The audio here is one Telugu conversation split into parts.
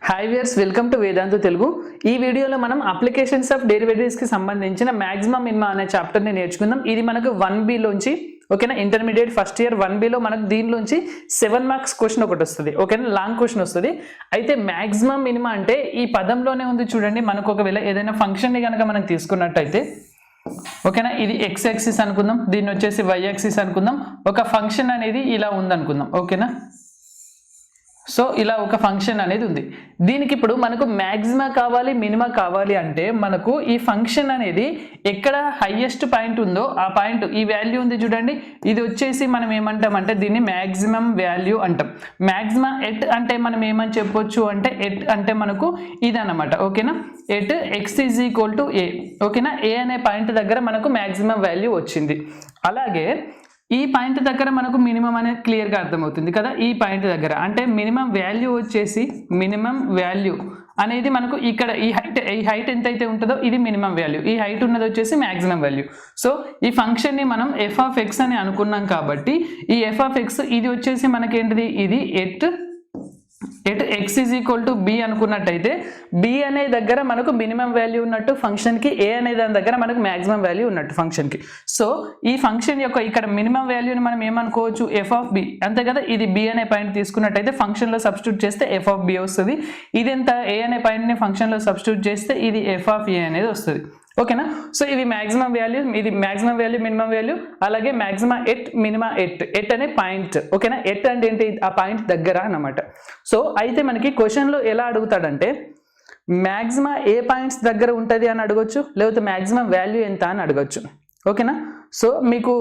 Hi viewers, welcome to Vedantu Telugu. ఈ వీడియోలో మనం అప్లికేషన్స్ ఆఫ్ డెరివేటివ్స్ కి సంబంధించిన మాక్సిమం మినిమా అనే చాప్టర్ ని నేర్చుకుందాం. ఇది మనకు 1B లోంచి ఓకేనా, ఇంటర్మీడియట్ ఫస్ట్ ఇయర్ 1B లో మనకు దీనిలోంచి 7 మార్క్స్ క్వశ్చన్ ఒకటి వస్తుంది. ఓకేనా, లాంగ్ క్వశ్చన్ వస్తుంది. అయితే మాక్సిమం మినిమా అంటే ఈ పదంలోనే ఉంది చూడండి. మనకు ఒకవేళ ఏదైనా ఫంక్షన్ ని కనుక మనం తీసుకున్నట్టయితే ఓకేనా, ఇది x యాక్సిస్ అనుకుందాం, దీన్ని వచ్చేసి y యాక్సిస్ అనుకుందాం. ఒక ఫంక్షన్ అనేది ఇలా ఉందనుకుందాం. ఓకేనా, సో ఇలా ఒక ఫంక్షన్ అనేది ఉంది. దీనికి ఇప్పుడు మనకు మ్యాక్సిమా కావాలి, మినిమా కావాలి అంటే మనకు ఈ ఫంక్షన్ అనేది ఎక్కడ హైయెస్ట్ పాయింట్ ఉందో ఆ పాయింట్, ఈ వాల్యూ ఉంది చూడండి, ఇది వచ్చేసి మనం ఏమంటామంటే దీన్ని మ్యాక్సిమం వాల్యూ అంటాం. మ్యాక్సిమా ఎట్ అంటే మనం ఏమని చెప్పొచ్చు అంటే ఎట్ అంటే మనకు ఇది అన్నమాట. ఓకేనా, at x is equal to a. ఓకేనా, a అనే పాయింట్ దగ్గర మనకు మ్యాక్సిమం వాల్యూ వచ్చింది. అలాగే ఈ పాయింట్ దగ్గర మనకు మినిమం అనేది క్లియర్గా అర్థమవుతుంది కదా. ఈ పాయింట్ దగ్గర అంటే మినిమం వాల్యూ వచ్చేసి, మినిమం వాల్యూ అనేది మనకు ఇక్కడ ఈ హైట్ ఎంతైతే ఉంటుందో ఇది మినిమం వాల్యూ, ఈ హైట్ ఉన్నది వచ్చేసి మ్యాక్సిమం వాల్యూ. సో ఈ ఫంక్షన్ని మనం f ఆఫ్ x అని అనుకున్నాం కాబట్టి ఈ f ఆఫ్ x ఇది వచ్చేసి మనకేంటిది, ఇది at x is equal to b అనుకున్నట్టయితే b అనే దగ్గర మనకు మినిమం వాల్యూ ఉన్నట్టు ఫంక్షన్కి, a అనే దాని దగ్గర మనకు మ్యాక్సిమం వాల్యూ ఉన్నట్టు ఫంక్షన్కి. సో ఈ ఫంక్షన్ యొక్క ఇక్కడ మినిమం వాల్యూని మనం ఏమనుకోవచ్చు, f ఆఫ్ b అంతే కదా. ఇది b అనే పాయింట్ తీసుకున్నట్టయితే ఫంక్షన్లో సబ్స్టిట్యూట్ చేస్తే f ఆఫ్ b వస్తుంది. ఇది ఎంత, a అనే పాయింట్ని ఫంక్షన్లో సబ్స్టిట్యూట్ చేస్తే ఇది f ఆఫ్ a అనేది వస్తుంది. ఓకేనా, సో ఇవి మ్యాక్సిమం వాల్యూ, ఇది మ్యాక్సిమం వాల్యూ, మినిమం వాల్యూ. అలాగే మ్యాక్సిమా ఎట్, మినిమా ఎట్ అనే పాయింట్. ఓకేనా, ఎట్ అంటే ఏంటి, ఆ పాయింట్ దగ్గర అన్నమాట. సో అయితే మనకి క్వశ్చన్లో ఎలా అడుగుతాడంటే మ్యాక్సిమా ఏ పాయింట్స్ దగ్గర ఉంటుంది అని అడగొచ్చు, లేకపోతే మ్యాక్సిమం వాల్యూ ఎంత అని అడగొచ్చు. ఓకేనా, సో మీకు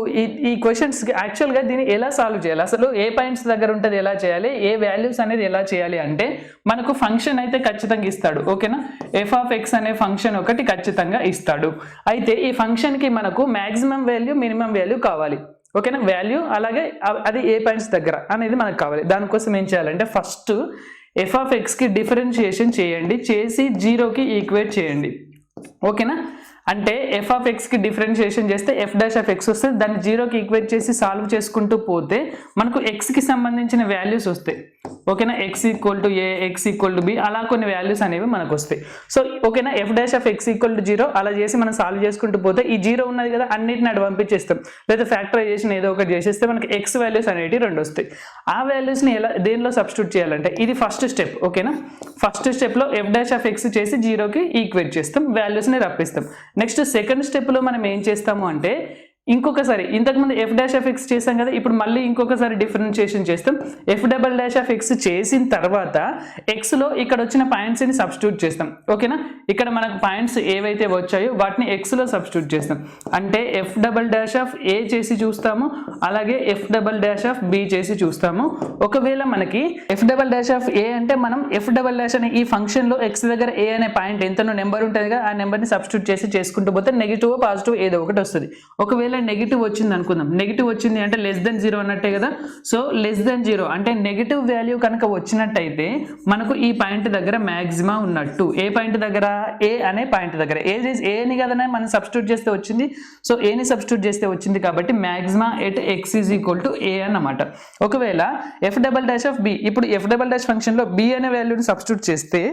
ఈ క్వశ్చన్స్కి యాక్చువల్గా దీన్ని ఎలా సాల్వ్ చేయాలి, అసలు ఏ పాయింట్స్ దగ్గర ఉంటుంది ఎలా చేయాలి, ఏ వాల్యూస్ అనేది ఎలా చేయాలి అంటే మనకు ఫంక్షన్ అయితే ఖచ్చితంగా ఇస్తాడు. ఓకేనా, f ఆఫ్ x అనే ఫంక్షన్ ఒకటి ఖచ్చితంగా ఇస్తాడు. అయితే ఈ ఫంక్షన్కి మనకు మ్యాక్సిమం వాల్యూ, మినిమం వాల్యూ కావాలి. ఓకేనా, వాల్యూ అలాగే అది ఏ పాయింట్స్ దగ్గర అనేది మనకు కావాలి. దానికోసం ఏం చేయాలంటే ఫస్ట్ f ఆఫ్ xకి డిఫరెన్షియేషన్ చేయండి, చేసి 0కి ఈక్వేట్ చేయండి. ఓకేనా, అంటే f ఆఫ్ xకి డిఫరెన్షియేషన్ చేస్తే f డాష్ ఆఫ్ x వస్తుంది. దాన్ని 0కి ఈక్వేట్ చేసి సాల్వ్ చేసుకుంటూ పోతే మనకు xకి సంబంధించిన వాల్యూస్ వస్తాయి. ఓకేనా, x equal to a, x equal to b, అలా కొన్ని వాల్యూస్ అనేవి మనకు వస్తాయి. సో ఓకేనా, f dash of x equal to 0 అలా చేసి మనం సాల్వ్ చేసుకుంటూ పోతే ఈ 0 ఉన్నది కదా అన్నిటిని అటు పంపించేస్తాం, లేదా ఫ్యాక్టరైజేషన్ ఏదో ఒకటి చేసేస్తే మనకి x వాల్యూస్ అనేవి 2 వస్తాయి. ఆ వాల్యూస్ని ఎలా దేనిలో సబ్స్టిట్యూట్ చేయాలంటే ఇది ఫస్ట్ స్టెప్. ఓకేనా, ఫస్ట్ స్టెప్లో f డాష్ ఆఫ్ x చేసి 0కి ఈక్వేట్ చేస్తాం, వాల్యూస్ని రప్పిస్తాం. నెక్స్ట్ సెకండ్ స్టెప్లో మనం ఏం చేస్తాము అంటే ఇంకొకసారి, ఇంతకుముందు f డాష్ ఆఫ్ x చేసాం కదా, ఇప్పుడు మళ్ళీ ఇంకొకసారి డిఫరెన్షియేషన్ చేస్తాం. f double dash of x చేసిన తర్వాత xలో ఇక్కడ వచ్చిన పాయింట్స్ని సబ్స్టిట్యూట్ చేస్తాం. ఓకేనా, ఇక్కడ మనకు పాయింట్స్ ఏవైతే వచ్చాయో వాటిని xలో సబ్స్టిట్యూట్ చేస్తాం. అంటే f double dash of a చేసి చూస్తాము, అలాగే f double dash of b చేసి చూస్తాము. ఒకవేళ మనకి f double dash of a అంటే మనం f డబల్ డాష్ అనే ఈ ఫంక్షన్లో x దగ్గర a అనే పాయింట్ ఎంతనో నెంబర్ ఉంటుంది కదా, ఆ నెంబర్ని సబ్స్టిట్యూట్ చేసి చేసుకుంటూ పోతే నెగిటివ్ పాజిటివ్ ఏదో ఒకటి వస్తుంది. ఒకవేళ నెగిటివ్ వచ్చింది అనుకుందాం, నెగిటివ్ వచ్చింది అంటే లెస్ దెన్ 0 అన్నట్టే కదా. సో లెస్ దెన్ 0 అంటే నెగిటివ్ వాల్యూ కనుక వచ్చినట్టయితే మనకు ఈ పాయింట్ దగ్గర మ్యాక్సిమా ఉన్నట్టు. ఏ పాయింట్ దగ్గర, ఏ అనే పాయింట్ దగ్గర. ఏని కదా మనం సబ్స్టిట్యూట్ చేస్తే వచ్చింది, సో ఏని సబ్స్టిట్యూట్ చేస్తే వచ్చింది కాబట్టి మ్యాక్సిమా at x is equal to a అన్నమాట. ఒకవేళ f double dash of b, ఇప్పుడు f డబల్ డాష్ ఫంక్షన్లో b అనే వాల్యూని సబ్స్టిట్యూట్ చేస్తే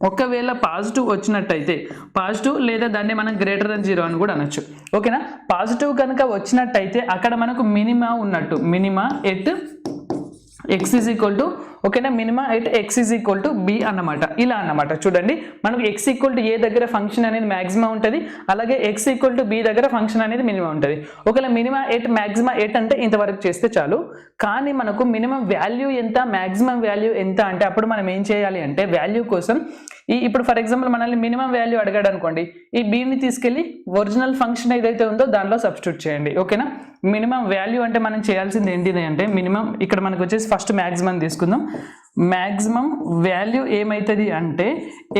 ఒకవేళ పాజిటివ్ వచ్చినట్టయితే, పాజిటివ్ లేదా దాన్ని మనం గ్రేటర్ దెన్ 0 అని కూడా అనొచ్చు. ఓకేనా, పాజిటివ్ కనుక వచ్చినట్టయితే అక్కడ మనకు మినిమా ఉన్నట్టు, minima at x is equal to, ఓకేనా, minima at x is equal to b అన్నమాట. ఇలా అన్నమాట. చూడండి, మనకు x ఈక్వల్ టు a దగ్గర ఫంక్షన్ అనేది మ్యాక్సిమా ఉంటుంది, అలాగే x ఈక్వల్ టు b దగ్గర ఫంక్షన్ అనేది మినిమం ఉంటుంది. ఒకవేళ మినిమా ఎట్, మ్యాక్సిమా ఎట్ అంటే ఇంతవరకు చేస్తే చాలు. కానీ మనకు మినిమం వాల్యూ ఎంత, మ్యాక్సిమం వాల్యూ ఎంత అంటే అప్పుడు మనం ఏం చేయాలి అంటే వాల్యూ కోసం ఇప్పుడు ఫర్ ఎగ్జాంపుల్ మనల్ని మినిమం వాల్యూ అడిగాడు అనుకోండి, ఈ బీని తీసుకెళ్ళి ఒరిజినల్ ఫంక్షన్ ఏదైతే ఉందో దానిలో సబ్స్టిట్యూట్ చేయండి. ఓకేనా, మినిమం వాల్యూ అంటే మనం చేయాల్సింది ఏంటిది అంటే మినిమం, ఇక్కడ మనకు వచ్చేసి ఫస్ట్ మ్యాక్సిమం తీసుకుందాం. మ్యాక్సిమం వాల్యూ ఏమవుతుంది అంటే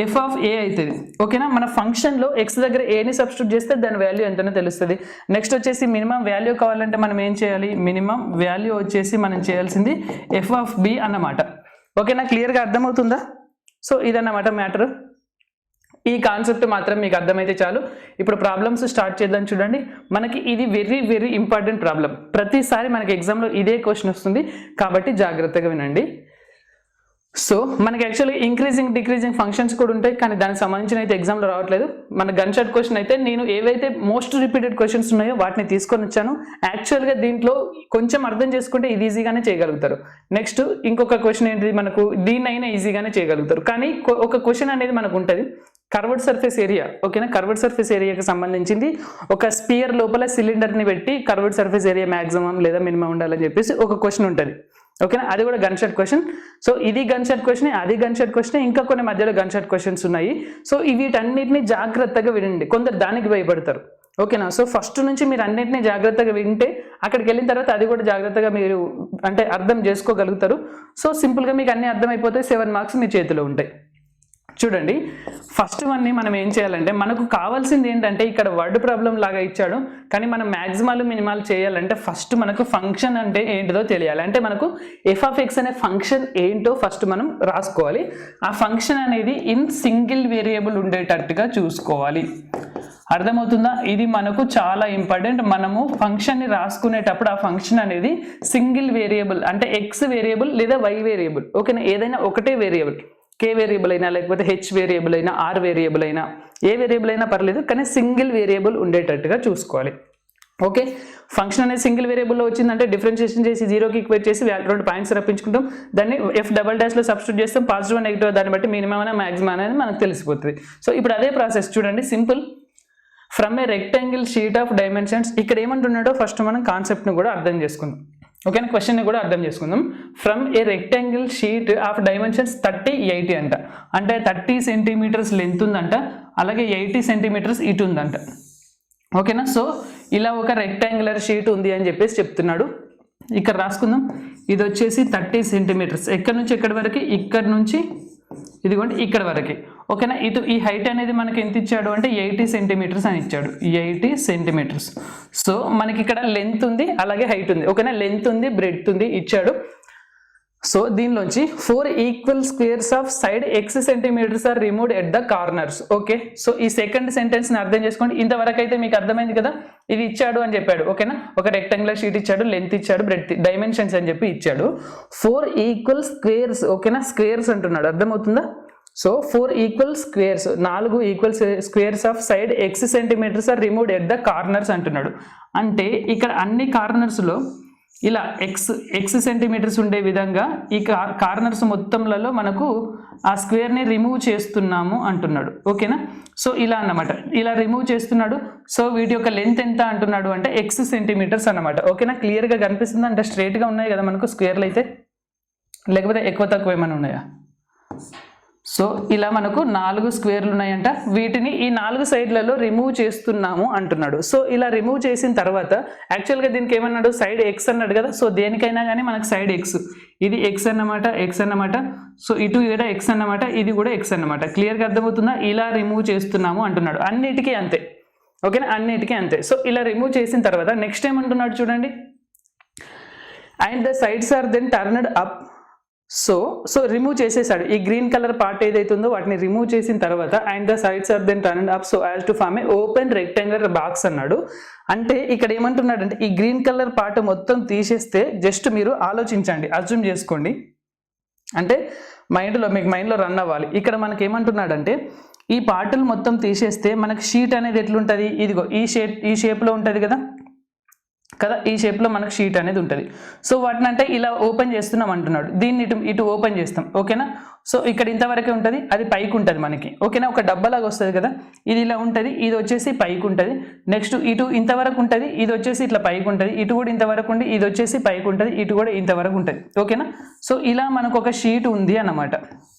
f ఆఫ్ a అవుతుంది. ఓకేనా, మన ఫంక్షన్లో x దగ్గర ఏని సబ్స్టిట్యూట్ చేస్తే దాని వాల్యూ ఎంతనో తెలుస్తుంది. నెక్స్ట్ వచ్చేసి మినిమం వాల్యూ కావాలంటే మనం ఏం చేయాలి, మినిమం వాల్యూ వచ్చేసి మనం చేయాల్సింది f ఆఫ్ b అన్నమాట. ఓకేనా, క్లియర్గా అర్థమవుతుందా? సో ఇదన్నమాట మ్యాటర్. ఈ కాన్సెప్ట్ మాత్రం మీకు అర్థమైతే చాలు. ఇప్పుడు ప్రాబ్లమ్స్ స్టార్ట్ చేద్దాం. చూడండి, మనకి ఇది వెరీ వెరీ ఇంపార్టెంట్ ప్రాబ్లం. ప్రతిసారి మనకి ఎగ్జామ్లో ఇదే క్వశ్చన్ వస్తుంది కాబట్టి జాగ్రత్తగా వినండి. సో మనకి యాక్చువల్లీ ఇంక్రీజింగ్ డిక్రీజింగ్ ఫంక్షన్స్ కూడా ఉంటాయి, కానీ దానికి సంబంధించిన అయితే ఎగ్జామ్లో రావట్లేదు. మన గన్ షాట్ క్వశ్చన్ అయితే నేను ఏవైతే మోస్ట్ రిపీటెడ్ క్వశ్చన్స్ ఉన్నాయో వాటిని తీసుకొని వచ్చాను. యాక్చువల్గా దీంట్లో కొంచెం అర్థం చేసుకుంటే ఇది ఈజీగానే చేయగలుగుతారు. నెక్స్ట్ ఇంకొక క్వశ్చన్ ఏంటిది, మనకు దీన్నైనా ఈజీగానే చేయగలుగుతారు. కానీ ఒక క్వశ్చన్ అనేది మనకు ఉంటుంది, కర్వ్డ్ సర్ఫేస్ ఏరియా. ఓకేనా, కర్వ్డ్ సర్ఫేస్ ఏరియాకి సంబంధించింది ఒక స్పియర్ లోపల సిలిండర్ని పెట్టి కర్వ్డ్ సర్ఫేస్ ఏరియా మ్యాక్సిమం లేదా మినిమం ఉండాలని చెప్పేసి ఒక క్వశ్చన్ ఉంటుంది. ఓకేనా, అది కూడా గన్ షాట్ క్వశ్చన్. సో ఇది గన్ షాట్ క్వశ్చన్, అది గన్ షాట్ క్వశ్చన్, ఇంకా కొన్ని మధ్యలో గన్ షాట్ క్వశ్చన్స్ ఉన్నాయి. సో వీటన్నిటిని జాగ్రత్తగా వినండి, కొందరు దానికి భయపడతారు. ఓకేనా, సో ఫస్ట్ నుంచి మీరు అన్నింటినీ జాగ్రత్తగా వింటే అక్కడికి వెళ్ళిన తర్వాత అది కూడా జాగ్రత్తగా మీరు అంటే అర్థం చేసుకోగలుగుతారు. సో సింపుల్గా మీకు అన్ని అర్థమైపోతే 7 మార్క్స్ మీ చేతిలో ఉంటాయి. చూడండి, ఫస్ట్ వన్ని మనం ఏం చేయాలంటే, మనకు కావాల్సింది ఏంటంటే ఇక్కడ వర్డ్ ప్రాబ్లం లాగా ఇచ్చాడు, కానీ మనం మ్యాక్సిమాలు మినిమాలు చేయాలంటే ఫస్ట్ మనకు ఫంక్షన్ అంటే ఏంటిదో తెలియాలి. అంటే మనకు f(x) అనే ఫంక్షన్ ఏంటో ఫస్ట్ మనం రాసుకోవాలి. ఆ ఫంక్షన్ అనేది ఇన్ సింగిల్ వేరియబుల్ ఉండేటట్టుగా చూసుకోవాలి. అర్థమవుతుందా? ఇది మనకు చాలా ఇంపార్టెంట్. మనము ఫంక్షన్ని రాసుకునేటప్పుడు ఆ ఫంక్షన్ అనేది సింగిల్ వేరియబుల్ అంటే x వేరియబుల్ లేదా y వేరియబుల్, ఓకేనా, ఏదైనా ఒకటే వేరియబుల్, k వేరియబుల్ అయినా లేకపోతే h వేరియబుల్ అయినా r వేరియబుల్ అయినా ఏ వేరియబుల్ అయినా పర్లేదు, కానీ సింగిల్ వేరియబుల్ ఉండేటట్టుగా చూసుకోవాలి. ఓకే, ఫంక్షన్ అనేది సింగిల్ వేరియబుల్లో వచ్చిందంటే డిఫరెన్షియేషన్ చేసి 0కి ఈక్వేట్ చేసి 2 పాయింట్స్ రప్పించుకుంటాం, దాన్ని f'' లో సబ్స్టిట్యూట్ చేస్తాం, పాజిటివ్ నెగిటివ్, దాన్ని బట్టి మినిమం అయినా మ్యాక్సిమం అనేది మనకు తెలిసిపోతుంది. సో ఇప్పుడు అదే ప్రాసెస్ చూడండి, simple. From a rectangle sheet of dimensions, ఇక్కడ ఏమంటున్నాడో ఫస్ట్ మనం కాన్సెప్ట్ని కూడా అర్థం చేసుకుందాం. ఓకేనా, క్వశ్చన్ని కూడా అర్థం చేసుకుందాం. From a rectangle sheet of dimensions 30, 80 అంట, అంటే 30 సెంటీమీటర్స్ లెంత్ ఉందంట, అలాగే 80 సెంటీమీటర్స్ ఇటు ఉందంట. ఓకేనా, సో ఇలా ఒక రెక్టాంగులర్ షీట్ ఉంది అని చెప్పేసి చెప్తున్నాడు. ఇక్కడ రాసుకుందాం, ఇది వచ్చేసి 30 సెంటీమీటర్స్, ఎక్కడి నుంచి ఎక్కడి వరకు, ఇక్కడ నుంచి ఇదిగోండి ఇక్కడ వరకు. ఓకేనా, ఇటు ఈ హైట్ అనేది మనకి ఎంత ఇచ్చాడు అంటే 80 సెంటీమీటర్స్ అని ఇచ్చాడు, 80 సెంటీమీటర్స్. సో మనకి ఇక్కడ లెంత్ ఉంది అలాగే హైట్ ఉంది. ఓకేనా, లెంత్ ఉంది బ్రెడ్త్ ఉంది ఇచ్చాడు. సో దీనిలోంచి 4 equal squares of side x centimetres are removed at the corners. Okay, so ఈ సెకండ్ సెంటెన్స్ ని అర్థం చేసుకోండి. ఇంతవరకు అయితే మీకు అర్థమైంది కదా, ఇది ఇచ్చాడు అని చెప్పాడు. ఓకేనా, ఒక రెక్టాంగులర్ షీట్ ఇచ్చాడు, లెంత్ ఇచ్చాడు, బ్రెడ్త్, డైమెన్షన్స్ అని చెప్పి ఇచ్చాడు. 4 ఈక్వల్ స్క్వేర్స్, ఓకేనా, స్క్వేర్స్ అంటున్నాడు, అర్థమవుతుందా? So 4 equal squares, 4 equal squares of side x centimetres are removed at the corners అంటున్నాడు. అంటే ఇక్కడ అన్ని కార్నర్స్లో ఇలా x సెంటీమీటర్స్ ఉండే విధంగా ఈ కార్నర్స్ మొత్తంలలో మనకు ఆ స్క్వేర్ని రిమూవ్ చేస్తున్నాము అంటున్నాడు. ఓకేనా, సో ఇలా అన్నమాట, ఇలా రిమూవ్ చేస్తున్నాడు. సో వీటి యొక్క లెంత్ ఎంత అంటున్నాడు అంటే x సెంటీమీటర్స్ అన్నమాట. ఓకేనా, క్లియర్గా కనిపిస్తుంది అంటే స్ట్రైట్గా ఉన్నాయి కదా మనకు స్క్వేర్లు అయితే, లేకపోతే ఎక్కువ తక్కువ ఏమైనా ఉన్నాయా? సో ఇలా మనకు 4 స్క్వేర్లు ఉన్నాయంట, వీటిని ఈ 4 సైడ్లలో రిమూవ్ చేస్తున్నాము అంటున్నాడు. సో ఇలా రిమూవ్ చేసిన తర్వాత యాక్చువల్గా దీనికి ఏమన్నాడు, సైడ్ x అన్నాడు కదా. సో దేనికైనా కానీ మనకు సైడ్ x, ఇది x అన్నమాట, x అన్నమాట. సో ఇటు కూడా x అన్నమాట, ఇది కూడా x అన్నమాట. క్లియర్గా అర్థమవుతుందా? ఇలా రిమూవ్ చేస్తున్నాము అంటున్నాడు, అన్నిటికీ అంతే. ఓకేనా, అన్నిటికీ అంతే. సో ఇలా రిమూవ్ చేసిన తర్వాత నెక్స్ట్ ఏమంటున్నాడు చూడండి, and the sides are then turned up. So remove చేసేసాడు, ఈ గ్రీన్ కలర్ పార్ట్ ఏదైతుందో వాటిని రిమూవ్ చేసిన తర్వాత and the sides are then turned up so as to form a open rectangular box అన్నాడు. అంటే ఇక్కడ ఏమంటున్నాడు అంటే ఈ గ్రీన్ కలర్ పార్ట్ మొత్తం తీసేస్తే జస్ట్ మీరు ఆలోచించండి, అజ్యూమ్ చేసుకోండి, అంటే మీకు మైండ్లో రన్ అవ్వాలి. ఇక్కడ మనకి ఏమంటున్నాడంటే ఈ పార్టులు మొత్తం తీసేస్తే మనకి షీట్ అనేది ఎట్లుంటుంది, ఇదిగో ఈ షేప్లో ఉంటుంది కదా, ఈ షేప్లో మనకు షీట్ అనేది ఉంటుంది. సో వాటిని అంటే ఇలా ఓపెన్ చేస్తున్నాం అంటున్నాడు, దీన్ని ఇటు ఓపెన్ చేస్తాం. ఓకేనా, సో ఇక్కడ ఇంతవరకే ఉంటుంది, అది పైకి ఉంటుంది మనకి. ఓకేనా, ఒక డబ్బాలాగా వస్తుంది కదా, ఇది ఇలా ఉంటుంది, ఇది వచ్చేసి పైకి ఉంటుంది. నెక్స్ట్ ఇటు ఇంతవరకు ఉంటుంది, ఇది వచ్చేసి ఇట్లా పైకి ఉంటుంది, ఇటు కూడా ఇంతవరకు ఉండి ఇది వచ్చేసి పైకి ఉంటుంది, ఇటు కూడా ఇంతవరకు ఉంటుంది. ఓకేనా, సో ఇలా మనకు ఒక షీట్ ఉంది అన్నమాట.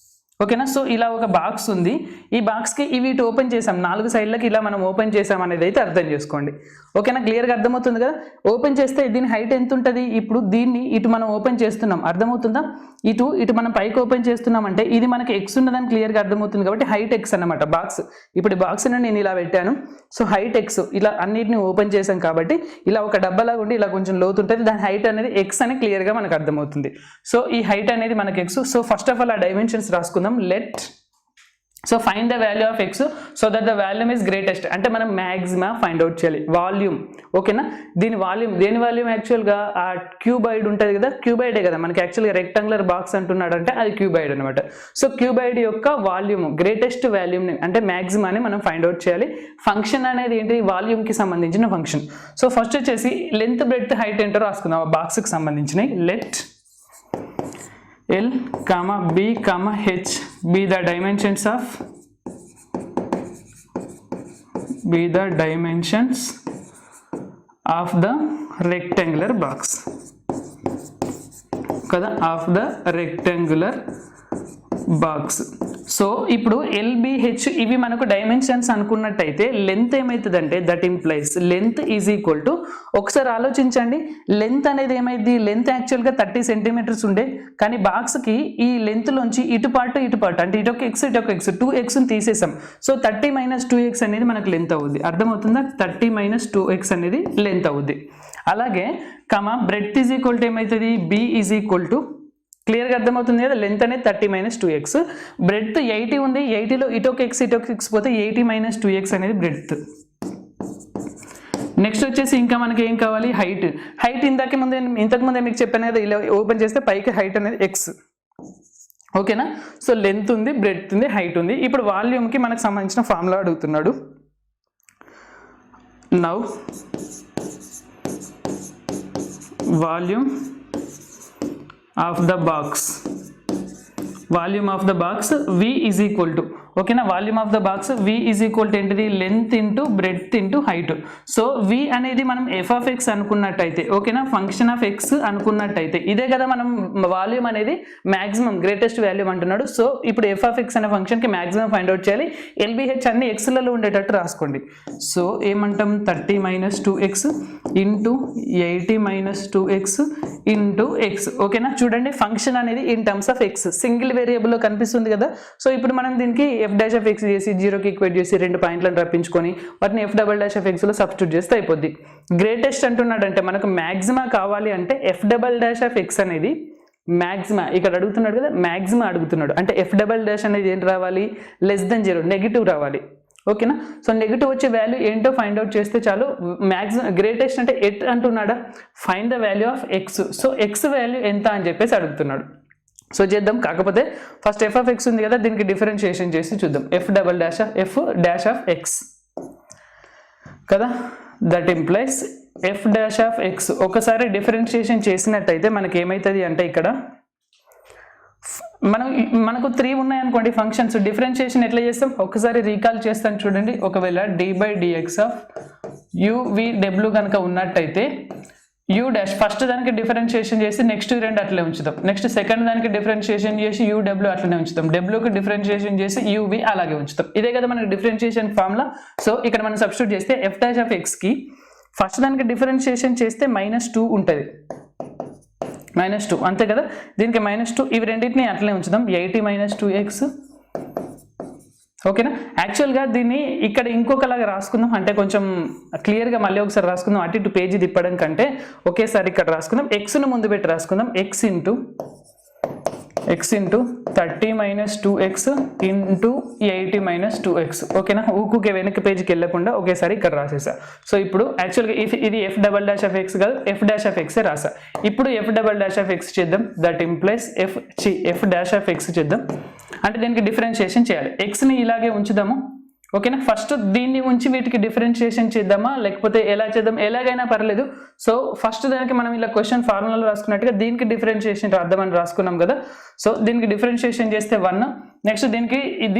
ఓకేనా, సో ఇలా ఒక బాక్స్ ఉంది, ఈ బాక్స్కి ఇవి ఇటు ఓపెన్ చేసాం, 4 సైడ్లకి ఇలా మనం ఓపెన్ చేసాం అనేది అయితే అర్థం చేసుకోండి. ఓకేనా, క్లియర్గా అర్థమవుతుంది కదా. ఓపెన్ చేస్తే దీని హైట్ ఎంత ఉంటుంది, ఇప్పుడు దీన్ని ఇటు మనం ఓపెన్ చేస్తున్నాం, అర్థమవుతుందా, ఇటు మనం పైకి ఓపెన్ చేస్తున్నాం అంటే ఇది మనకి ఎక్స్ ఉన్నదని క్లియర్గా అర్థమవుతుంది కాబట్టి హైట్ ఎక్స్ అన్నమాట బాక్స్. ఇప్పుడు ఈ బాక్స్ని నేను ఇలా పెట్టాను, సో హైట్ ఎక్స్, ఇలా అన్నిటిని ఓపెన్ చేసాం కాబట్టి ఇలా ఒక డబ్బాలాగా ఉండి ఇలా కొంచెం లోతు ఉంటుంది, దాని హైట్ అనేది ఎక్స్ అని క్లియర్గా మనకు అర్థమవుతుంది. సో ఈ హైట్ అనేది మనకి x. So first of all ఆ డైమెన్షన్స్ రాసుకుందాం. Let so find the value of x so that the volume is greatest, అంటే మనం మ్యాక్సిమా ఫైండ్ అవుట్ చేయాలి. వాల్యూమ్ ఓకేనా, దేని వాల్యూమ్ యాక్చువల్గా ఆ క్యూబాయిడ్ ఉంటుంది కదా, క్యూబాయిడే కదా మనకి యాక్చువల్గా రెక్టాంగులర్ బాక్స్ అంటున్నాడు అంటే అది క్యూబాయిడ్ అనమాట. సో క్యూబాయిడ్ యొక్క వాల్యూమ్ గ్రేటెస్ట్ వాల్యూమ్ని అంటే మ్యాక్సిమాని మనం ఫైండ్ అవుట్ చేయాలి. ఫంక్షన్ అనేది ఏంటి, వాల్యూమ్కి సంబంధించిన ఫంక్షన్. సో ఫస్ట్ వచ్చేసి లెంత్ బ్రెడ్త్ హైట్ ఏంటో రాసుకుందాం ఆ బాక్స్కి సంబంధించినవి. Let L, B, H be the dimensions of the rectangular box కదా, of the rectangular box. So ఇప్పుడు LBH ఇవి మనకు డైమెన్షన్స్ అనుకున్నట్టయితే లెంత్ ఏమవుతుందంటే that implies length is equal to, ఒకసారి ఆలోచించండి, లెంత్ అనేది ఏమైంది, లెంత్ యాక్చువల్గా 30 సెంటీమీటర్స్ ఉండే, కానీ బాక్స్కి ఈ లెంత్లోంచి ఇటు పార్ట్ అంటే ఇటొక ఎక్స్ 2xని తీసేసాం. సో 30 - 2x అనేది మనకు లెంత్ అవుద్ది. అర్థమవుతుందా, 30 - 2x అనేది లెంత్ అవుద్ది. అలాగే బ్రెడ్త్ ఈజ్ ఈక్వల్ టు ఏమవుతుంది, B ఈజ్ ఈక్వల్ టు, క్లియర్గా అర్థమవుతుంది కదా, లెంత్ అనేది 30 - 2x, బ్రెడ్త్ 80 ఉంది, 80లో ఇటొక ఎక్స్ పోతే 80 - 2x అనేది బ్రెడ్త్. నెక్స్ట్ వచ్చేసి ఇంకా మనకి ఏం కావాలి, హైట్ ఇంతకుముందే మీకు చెప్పాను కదా, ఇలా ఓపెన్ చేస్తే పైకి హైట్ అనేది x ఓకేనా. సో లెంత్ ఉంది, బ్రెడ్త్ ఉంది, హైట్ ఉంది. ఇప్పుడు వాల్యూమ్కి మనకు సంబంధించిన ఫార్ములా అడుగుతున్నాడు. Now volume of the box V is equal to, ఓకేనా, volume of the box V is equal to ఏంటిది, length into breadth into height. So V అనేది మనం f(x) అనుకున్నట్టయితే, ఓకేనా, ఫంక్షన్ ఆఫ్ x అనుకున్నట్టయితే ఇదే కదా మనం వాల్యూమ్ అనేది మ్యాక్సిమం గ్రేటెస్ట్ వాల్యూమ్ అంటున్నాడు. సో ఇప్పుడు f(x) అనే ఫంక్షన్కి మ్యాక్సిమం ఫైండ్ అవుట్ చేయాలి. LBH అన్ని ఎక్స్లలో ఉండేటట్టు రాసుకోండి. సో ఏమంటాం, 30 - 2x into 80 - 2x into x, ఓకేనా. చూడండి ఫంక్షన్ అనేది in terms of x single వేరియబుల్లో కనిపిస్తుంది కదా. సో ఇప్పుడు మనం దీనికి f'(x) చేసి 0కి ఈక్వేట్ చేసి 2 పాయింట్లను రప్పించుకొని వాటిని f'(x)లో సబ్స్టిట్యూట్ చేస్తే అయిపోద్ది. గ్రేటెస్ట్ అంటున్నాడంటే మనకు మ్యాక్సిమా కావాలి అంటే f'(x) అనేది మ్యాక్సిమా, ఇక్కడ అడుగుతున్నాడు కదా మ్యాక్సిమా అడుగుతున్నాడు అంటే f' అనేది ఏంటి రావాలి, <0, నెగిటివ్ రావాలి, ఓకేనా. సో నెగిటివ్ వచ్చే వాల్యూ ఏంటో ఫైండ్ అవుట్ చేస్తే చాలు. మ్యాక్సిమం గ్రేటెస్ట్ అంటే ఎట్ అంటున్నాడా, find the value of x. So x value ఎంత అని చెప్పేసి అడుగుతున్నాడు. సో చేద్దాం, కాకపోతే ఫస్ట్ f(x) ఉంది కదా, దీనికి డిఫరెన్షియేషన్ చేసి చూద్దాం. f'(x) కదా, దట్ ఇంప్లైస్ f'(x) ఒకసారి డిఫరెన్షియేషన్ చేసినట్టయితే మనకి ఏమవుతుంది అంటే ఇక్కడ మనకు 3 ఉన్నాయనుకోండి ఫంక్షన్స్, డిఫరెన్షియేషన్ ఎట్లా చేస్తాం ఒకసారి రీకాల్ చేస్తాను చూడండి. ఒకవేళ d/dx ఆఫ్ u(v)w కనుక ఉన్నట్టయితే u' ఫస్ట్ దానికి డిఫరెన్షియేషన్ చేసి నెక్స్ట్ 2 అట్లే ఉంచుతాం, నెక్స్ట్ సెకండ్ దానికి డిఫరెన్షియేషన్ చేసి uw అట్లనే ఉంచుతాం, wకి డిఫరెన్షియేషన్ చేసి uv అలాగే ఉంచుతాం. ఇదే కదా మనకి డిఫరెన్షియేషన్ ఫార్ములా. సో ఇక్కడ మనం సబ్స్టిట్యూట్ చేస్తే f'(x)కి ఫస్ట్ దానికి డిఫరెన్షియేషన్ చేస్తే -2 ఉంటుంది, -2 అంతే కదా, దీనికి -2, ఇవి రెండింటిని అట్లనే ఉంచుదాం, 80 - 2x, ఓకేనా. యాక్చువల్గా దీన్ని ఇక్కడ ఇంకొకలాగా రాసుకుందాం, అంటే కొంచెం క్లియర్గా మళ్ళీ ఒకసారి రాసుకుందాం, అటు ఇటు పేజీ తిప్పడం కంటే ఒకేసారి ఇక్కడ రాసుకుందాం. ఎక్స్ను ముందు పెట్టి రాసుకుందాం, x into 30 - 2x into 80 - 2x, ఓకేనా. ఊకుకే వెనక్కి పేజీకి వెళ్ళకుండా ఒకేసారి ఇక్కడ రాసేసా. సో ఇప్పుడు యాక్చువల్గా ఇది f'(x) కాదు, f'(x) రాసా. ఇప్పుడు f'(x) చేద్దాం, దట్ ఇంప్లైస్ f'(x) చేద్దాం, అంటే దీనికి డిఫరెన్షియేషన్ చేయాలి. ఎక్స్ని ఇలాగే ఉంచుదాము, ఓకేనా. ఫస్ట్ దీన్ని ఉంచి వీటికి డిఫరెన్షియేషన్ చేద్దామా లేకపోతే ఎలా చేద్దాం, ఎలాగైనా పర్లేదు. సో ఫస్ట్ దానికి మనం ఇలా క్వశ్చన్ ఫార్ములాలో రాసుకున్నట్టుగా దీనికి డిఫరెన్షియేషన్ రాద్దామని రాసుకున్నాం కదా. సో దీనికి డిఫరెన్షియేషన్ చేస్తే 1, నెక్స్ట్ దీనికి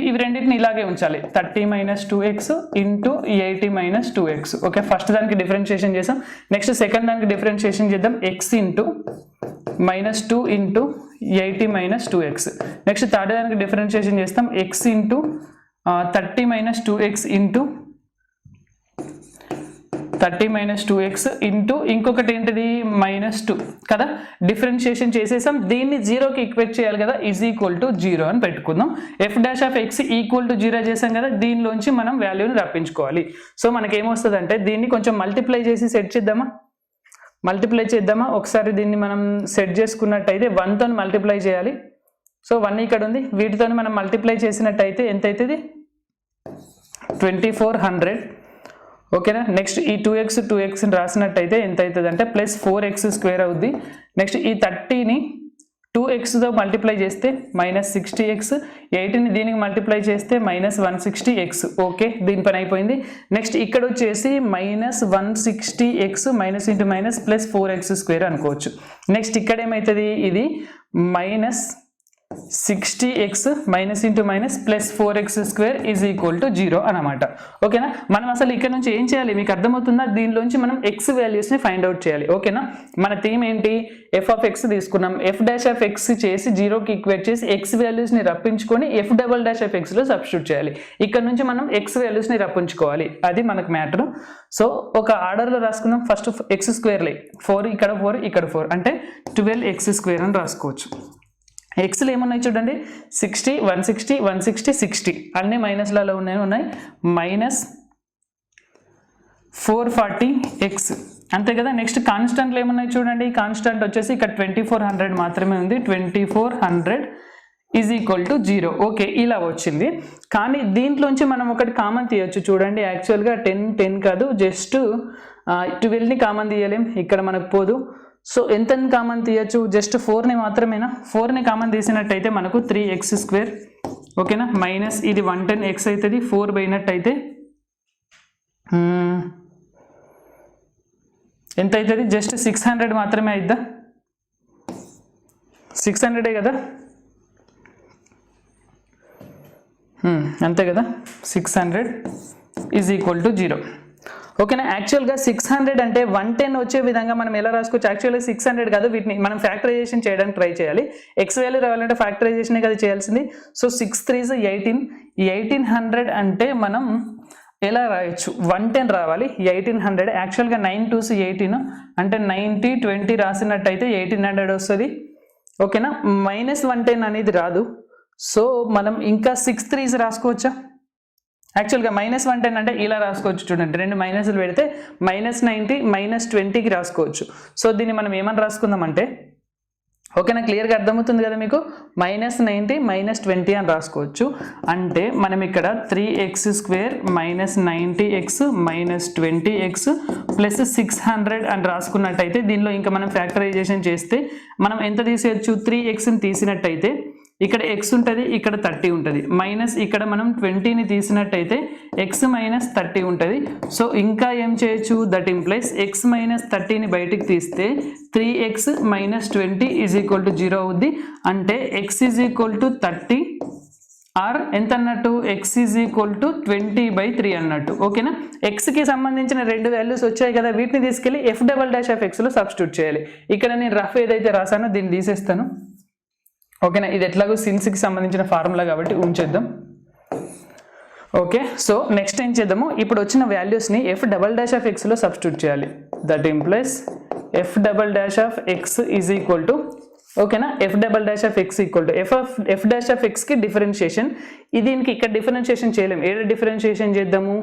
ఇవి రెండింటిని ఇలాగే ఉంచాలి, 30 - 2x into 80 - 2x, okay. First దానికి డిఫరెన్షియేషన్ చేసాం, నెక్స్ట్ సెకండ్ దానికి డిఫరెన్షియేషన్ చేద్దాం, x into -2 into 80 - 2x, next third దానికి డిఫరెన్షియేషన్ చేస్తాం, x into 30 - 2x into 30 - 2x into ఇంకొకటి ఏంటిది -2 కదా. డిఫరెన్షియేషన్ చేసేసాం, దీన్ని 0కి ఈక్వేట్ చేయాలి కదా, =0 అని పెట్టుకుందాం. f'(x) = 0 చేసాం కదా, దీనిలోంచి మనం వాల్యూని రప్పించుకోవాలి. సో మనకేమొస్తుంది అంటే దీన్ని కొంచెం మల్టిప్లై చేసి సెట్ చేద్దామా, ఒకసారి దీన్ని మనం సెట్ చేసుకున్నట్టయితే 1తో మల్టిప్లై చేయాలి. సో 1 ఇక్కడ ఉంది, వీటితో మనం మల్టిప్లై చేసినట్టయితే ఎంత అవుతుంది 2400. ఓకేనా. నెక్స్ట్ ఈ 2x రాసినట్టయితే ఎంత అవుతుంది అంటే ప్లస్ 4x² అవుద్ది. నెక్స్ట్ ఈ 30ని 2xతో మల్టిప్లై చేస్తే మైనస్ 60x, 8ని దీనికి మల్టిప్లై చేస్తే మైనస్ 160x. ఓకే, దీని పని అయిపోయింది. నెక్స్ట్ ఇక్కడ వచ్చేసి minus 160x minus into minus plus 4x² అనుకోవచ్చు. నెక్స్ట్ ఇక్కడ ఏమవుతుంది, ఇది minus 60x minus into minus plus 4x² is equal to 0 అనమాట. ఓకేనా. మనం అసలు ఇక్కడ నుంచి ఏం చేయాలి మీకు అర్థమవుతుందా, దీనిలోంచి మనం x వాల్యూస్ని ఫైండ్ అవుట్ చేయాలి. ఓకేనా. మన థీమ్ ఏంటి, f(x) తీసుకున్నాం, f'(x) చేసి 0కి ఈక్వేట్ చేసి x వాల్యూస్ని రప్పించుకొని f'(x)లో సబ్స్టిట్యూట్ చేయాలి. ఇక్కడ నుంచి మనం x వాల్యూస్ని రప్పించుకోవాలి, అది మనకు మ్యాటర్. సో ఒక ఆర్డర్లో రాసుకుందాం. ఫస్ట్ x² 4, ఇక్కడ 4, ఇక్కడ 4 అంటే 12x² అని రాసుకోవచ్చు. ఎక్స్లు ఏమున్నాయి చూడండి, 60, 160, 160, 60 అన్ని మైనస్లలో ఉన్నాయి. మైనస్ 440x అంతే కదా. నెక్స్ట్ కాన్స్టెంట్లు ఏమున్నాయి చూడండి, కాన్స్టెంట్ వచ్చేసి ఇక్కడ 2400 మాత్రమే ఉంది. 2400 ఈజ్ ఈక్వల్ టు 0. ఓకే, ఇలా వచ్చింది. కానీ దీంట్లోంచి మనం ఒకటి కామన్ తీయచ్చు చూడండి. యాక్చువల్గా 10 కాదు, జస్ట్ 12ని కామన్ తీయలేం, ఇక్కడ మనకు పోదు. సో ఎంత కామన్ తీయచ్చు, జస్ట్ 4ని మాత్రమేనా. 4ని కామన్ తీసినట్టయితే మనకు 3x². ఓకేనా. మైనస్ ఇది 110x అవుతుంది. 4 పోయినట్టయితే ఎంత అవుతుంది, జస్ట్ 600 మాత్రమే అయిద్దా, 600 కదా, అంతే కదా. 600 ఈజ్ ఈక్వల్ టు 0. ఓకేనా. యాక్చువల్గా 600 అంటే 110 వచ్చే విధంగా మనం ఎలా రాసుకోవచ్చు, యాక్చువల్గా 600 కాదు, వీటిని మనం ఫ్యాక్టరైజేషన్ చేయడానికి ట్రై చేయాలి. ఎక్స్ వాల్యూ రావాలంటే ఫ్యాక్టరైజేషనే కదా చేయాల్సింది. సో 6 3s 18, 1800 అంటే మనం ఎలా రాయొచ్చు, 110 రావాలి, 1800. యాక్చువల్గా 9 2s 18 అంటే 90 20 రాసినట్టయితే 1800 వస్తుంది. ఓకేనా. మైనస్ 110 అనేది రాదు. సో మనం ఇంకా 6 3s రాసుకోవచ్చా, యాక్చువల్గా మైనస్ 110 అంటే ఇలా రాసుకోవచ్చు చూడండి, 2 మైనస్లు పెడితే మైనస్ 90 మైనస్ 20కి రాసుకోవచ్చు. సో దీన్ని మనం ఏమని రాసుకుందామంటే, ఓకేనా, క్లియర్గా అర్థమవుతుంది కదా మీకు, మైనస్ 90 మైనస్ 20 అని రాసుకోవచ్చు. అంటే మనం ఇక్కడ 3x² minus 90x minus 20x plus 600 అని రాసుకున్నట్టయితే దీనిలో ఇంకా మనం ఫ్యాక్టరైజేషన్ చేస్తే మనం ఎంత తీసేయచ్చు, 3xని తీసినట్టయితే ఇక్కడ x ఉంటుంది, ఇక్కడ 30 ఉంటుంది, మైనస్ ఇక్కడ మనం 20ని తీసినట్టయితే x మైనస్ 30 ఉంటుంది. సో ఇంకా ఏం చేయొచ్చు, దట్ ఇంప్లైస్ x మైనస్ 30ని బయటికి తీస్తే 3x minus 20 is equal to 0 అవుద్ది. అంటే x is equal to 30 or ఎంత అన్నట్టు, x ఈజ్ ఈక్వల్ టు 20/3 అన్నట్టు. ఓకేనా. ఎక్స్కి సంబంధించిన 2 వాల్యూస్ వచ్చాయి కదా, వీటిని తీసుకెళ్ళి f'(x)లో సబ్స్టిట్యూట్ చేయాలి. ఇక్కడ నేను రఫ్ ఏదైతే రాసానో దీన్ని తీసేస్తాను. ఓకేనా. ఇది ఎట్లాగో సిన్స్కి సంబంధించిన ఫార్ములా కాబట్టి ఉంచేద్దాం. ఓకే. సో నెక్స్ట్ ఏం చేద్దాము, ఇప్పుడు వచ్చిన వాల్యూస్ని f'(x)లో సబ్స్టిట్యూట్ చేయాలి. That implies f'(x) is equal to, ఓకేనా, f'(x) ఈక్వల్ టు f'(x)కి డిఫరెన్షియేషన్. దీనికి ఇక్కడ డిఫరెన్షియేషన్ చేయలేము, ఏడ డిఫరెన్షియేషన్ చేద్దాము,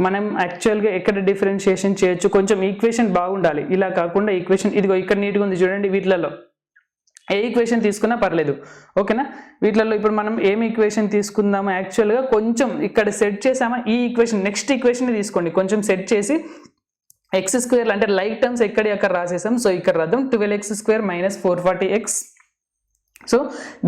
మనం యాక్చువల్గా ఎక్కడ డిఫరెన్షియేషన్ చేయొచ్చు, కొంచెం ఈక్వేషన్ బాగుండాలి, ఇలా కాకుండా ఈక్వేషన్ ఇదిగో ఇక్కడ నీట్గా ఉంది చూడండి. వీటిలలో ఏ ఈక్వేషన్ తీసుకున్నా పర్లేదు. ఓకేనా. వీటిలలో ఇప్పుడు మనం ఏం ఈక్వేషన్ తీసుకుందాము, యాక్చువల్గా కొంచెం ఇక్కడ సెట్ చేసామా, ఈ ఈక్వేషన్ నెక్స్ట్ ఈక్వేషన్ తీసుకోండి, కొంచెం సెట్ చేసి x² అంటే లైక్ టర్మ్స్ ఎక్కడి అక్కడ రాసేసాం. సో ఇక్కడ రాద్దాం, 12x² మైనస్ 440x. సో